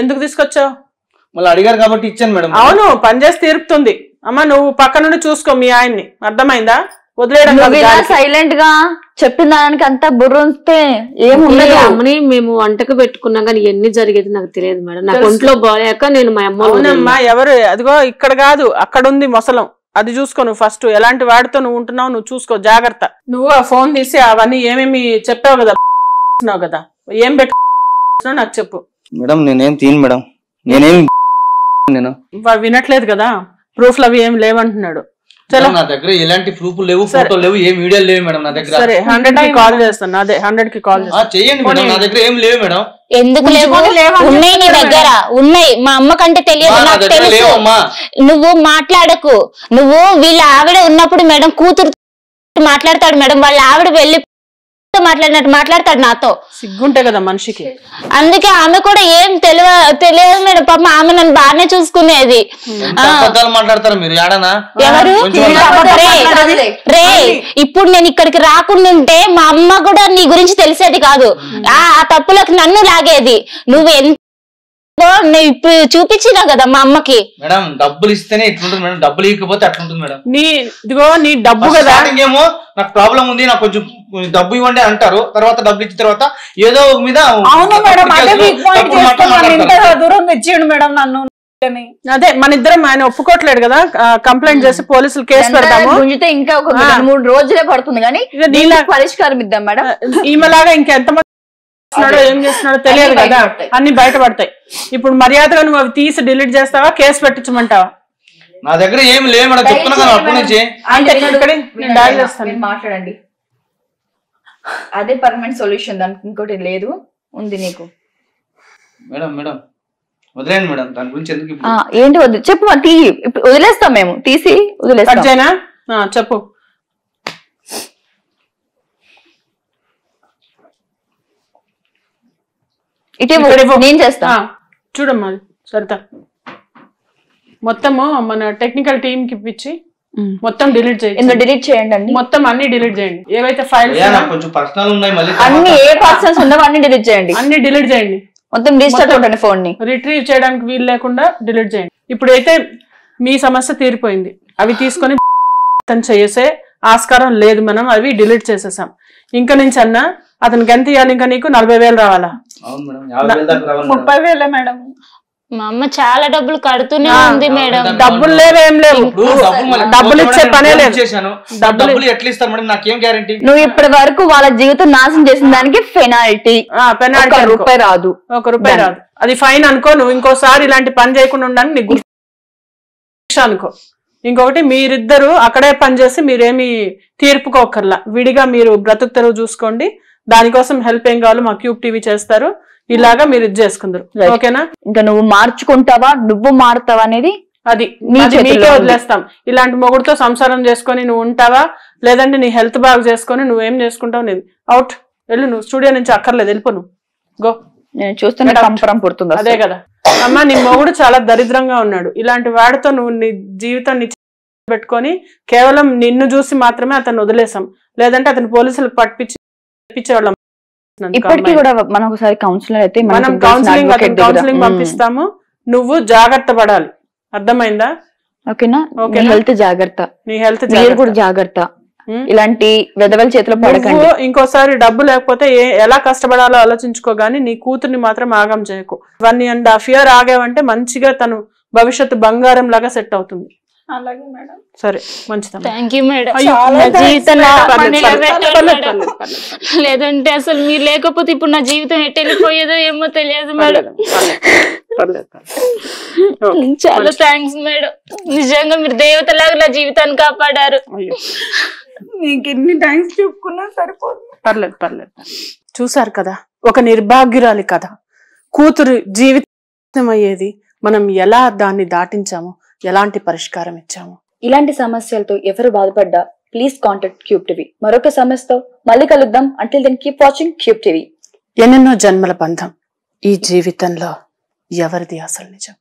ఎందుకు తీసుకొచ్చావు? మళ్ళీ అడిగారు కాబట్టి ఇచ్చాను మేడం. అవును, పని చేసి తీరుపుతుంది. అమ్మా నువ్వు పక్క నుండి చూసుకో మీ ఆయన్ని, అర్థమైందా? వదిలేయడం సైలెంట్ గా చెప్పిన దానికి అంతా బుర్ర ఉంటే ఏముండదు. అమ్మని మేము వంటకు పెట్టుకున్నాం కానీ ఎన్ని జరిగేది నాకు తెలియదు మేడం. నాకు ఒంట్లో బాగాక నేను మా అమ్మ ఎవరు అదిగో ఇక్కడ కాదు అక్కడ ఉంది మొసలం, అది చూసుకో. నువ్వు ఫస్ట్ ఎలాంటి వాడితో నువ్వు ఉంటున్నావు నువ్వు చూసుకో, జాగ్రత్త. నువ్వు ఆ ఫోన్ తీసి అవన్నీ ఏమేమి చెప్పావు కదా, ఏం పెట్టుకున్నావు నాకు చెప్పు. మేడం నేనేం తీను మేడం, నేనేం వినట్లేదు కదా, ప్రూఫ్లు అవి ఏం లేవంటున్నాడు. నా దగ్గర ఎలాంటి ప్రూఫ్ లేవు, ఫోటో లేవు, ఏ వీడియోలు లేవు మేడం నా దగ్గర. సరే 100 కి కాల్ చేస్తాను. అదే 100 కి కాల్ చేయండి మేడం. నా దగ్గర ఏం లేవు మేడం. ఎందుకు లేవు? ఉన్నాయి నీ దగ్గర, ఉన్నాయి. మా అమ్మ కంటే తెలియదు, నాకు తెలుసు. నువ్వు మాట్లాడకు. నువ్వు వీళ్ళ ఆవిడ ఉన్నప్పుడు మేడం కూతురు మాట్లాడతాడు మేడం, వాళ్ళ ఆవిడ వెళ్ళి మాట్లాడినట్టు మాట్లాడతాడు నాతో. సిగ్గుంటే కదా మనిషికి. అందుకే ఆమె కూడా ఏం తెలియదు మేడం. పాపం ఆమె నన్ను బాగానే చూసుకునేది. మాట్లాడతారు మీరు ఎవరు? రే ఇప్పుడు నేను ఇక్కడికి రాకుండా ఉంటే మా అమ్మ కూడా నీ గురించి తెలిసేది కాదు. ఆ తప్పులకు నన్ను లాగేది. నువ్వు ఎంత ఇప్పుడు చూపించినా కదా మా అమ్మకి. మేడం డబ్బులు ఇస్తేనే ఇట్లుంటుంది మేడం, డబ్బులు ఇవ్వకపోతే అట్లుంటుంది మేడం. నీ డబ్బు కదా. ఏమో నాకు ప్రాబ్లం ఉంది, నాకు కొంచెం డబ్బు ఇవ్వండి అంటారు. తర్వాత డబ్బులు ఇచ్చిన తర్వాత ఏదో మీద దూరం తెచ్చిండు మేడం నన్ను. అదే మన ఇద్దరం ఆయన ఒప్పుకోవట్లేడు కదా, కంప్లైంట్ చేసి పోలీసులు కేసు పెడతాము. ఇంకా ఒక 3 రోజులే పడుతుంది కానీ పరిష్కారం ఇద్దాం మేడం. ఈమెలాగా ఇంకెంతమంది ఏం చేస్తున్నాడో తెలియదు కదా, అన్ని బయటపడతాయి. ఇప్పుడు మర్యాదగా నువ్వు అవి తీసి డిలీట్ చేస్తావా, కేసు పెట్టించమంటావా? నా దగ్గర ఏమి లేవు మేడం, చెప్తున్నా కదా అప్పటి నుంచి. మాట్లాడండి, అదే పర్మనెంట్ సొల్యూషన్, దానికి ఇంకోటి లేదు. ఉంది నీకు మేడం. మేడం వదిలేండి మేడం, దాని గురించి ఎందుకు ఏంటి వద్దు చెప్పు. ఇప్పుడు వదిలేస్తాం, మేము తీసి వదిలేస్తాం. చెప్పు. నేను చేస్తా, చూడమ్మా సరిత. మొత్తము మన టెక్నికల్ టీమ్ కి ఇప్పించి మొత్తం డిలీట్ చేయండి. మొత్తం అన్ని డిలీట్ చేయండి. ఏవైతే ఫైల్స్ అన్ని ఏ పర్సన్స్ ఉండవో అన్ని డిలీట్ చేయండి. అన్ని డిలీట్ చేయండి. మొత్తం రీస్టార్ట్ అవుతుంది ఫోన్ ని. రిట్రీవ్ చేయడానికి వీలు లేకుండా డిలీట్ చేయండి. ఇప్పుడైతే మీ సమస్య తీరిపోయింది. అవి తీసుకొని చేసే ఆస్కారం లేదు, మనం అవి డిలీట్ చేసేసాం. ఇంకా నుంచి అన్నా అతనికి ఎంత ఇవ్వాలి? ఇంకా నీకు 40,000 రావాలా? 30,000 మేడం. మా అమ్మ చాలా డబ్బులు కడుతూనే ఉంది మేడం. డబ్బులు లేవేం లేవు, డబ్బులు ఇచ్చే పనే లేదు. డబ్బులు ఎట్లా ఇస్తారు మేడం, నాకేం గ్యారంటీ? నువ్వు ఇప్పటి వరకు వాళ్ళ జీవితం నాశనం చేసిన దానికి పెనాల్టీ. పెనాల్టీ రూపాయి రాదు, ₹1 రాదు, అది ఫైన్ అనుకో. నువ్వు ఇంకోసారి ఇలాంటి పని చేయకుండా ఉండడానికి నీకు అనుకో. ఇంకొకటి, మీరిద్దరు అక్కడే పని చేసి మీరేమి తీర్పుకోకర్లా, విడిగా మీరు బ్రతుకు తెరువు చూసుకోండి. దానికోసం హెల్ప్ ఏం కావాలో మా క్యూబ్ టీవీ చేస్తారు. ఇలాగా మీరు ఇది చేసుకుందరు, ఓకేనా? ఇంకా నువ్వు మార్చుకుంటావా, నువ్వు మారుతావా అనేది అది మీకే వదిలేస్తాం. ఇలాంటి మొగుడుతో సంసారం చేసుకొని నువ్వు ఉంటావా, లేదంటే నీ హెల్త్ బాగా చేసుకొని నువ్వేం చేసుకుంటావు? నేను అవుట్, వెళ్ళు, నువ్వు స్టూడియో నుంచి అక్కర్లేదు, వెళ్ళిపో నువ్వు, గో. నేను చూస్తున్నా కంపరం పుడుతుంది. అదే కదా అమ్మా, నీ మొగుడు చాలా దరిద్రంగా ఉన్నాడు. ఇలాంటి వాడితో నువ్వు నీ జీవితాన్ని పెట్టుకొని కేవలం నిన్ను చూసి మాత్రమే అతను వదిలేసాం, లేదంటే అతను పోలీసులకు పట్టించేవాళ్ళం. ఇప్పటికీ కూడా మనం ఒకసారి కౌన్సిలర్ అయితే మనం కౌన్సిలింగ్ పంపిస్తాము. నువ్వు జాగ్రత్త పడాలి, అర్థమైందా? ఓకేనా? హెల్త్ జాగ్రత్త, నీ హెల్త్ కూడా జాగ్రత్త. ఇలాంటి వెదవల చేతిలో పడకండి. ఇంకోసారి డబ్బు లేకపోతే ఎలా కష్టపడాలో ఆలోచించుకో గానీ నీ కూతుర్ని మాత్రం ఆగం చేయకు. 1.5 years ఆగావంటే మంచిగా తను భవిష్యత్తు బంగారం లాగా సెట్ అవుతుంది. అలాగే మేడం. సరే, మంచిదమ్మా. Thank you madam. జీవితం లేదంటే అసలు మీరు లేకపోతే ఇప్పుడు నా జీవితం ఎటు వెళ్ళిపోయేదో ఏమో తెలియదు మేడం. చాలా థ్యాంక్స్ మేడం, నిజంగా మీరు దేవతలాగా నా జీవితాన్ని కాపాడారు. నీకు ఎన్ని థ్యాంక్స్ చెప్పుకున్నా సరిపోదు. పర్లేదు. చూసారు కదా, ఒక నిర్భాగ్యురాలి కథ. కూతురు జీవితం అయ్యేది మనం ఎలా దాన్ని దాటించాము, ఎలాంటి పరిష్కారం ఇచ్చాము. ఇలాంటి సమస్యలతో ఎవరు బాధపడ్డా ప్లీజ్ కాంటాక్ట్ క్యూబ్ టీవీ. మరొక సమస్యతో మళ్ళీ కలుద్దాం. Until then keep watching Cube TV. ఎన్నెన్నో జన్మల బంధం, ఈ జీవితంలో ఎవరిది అసలు నిజం?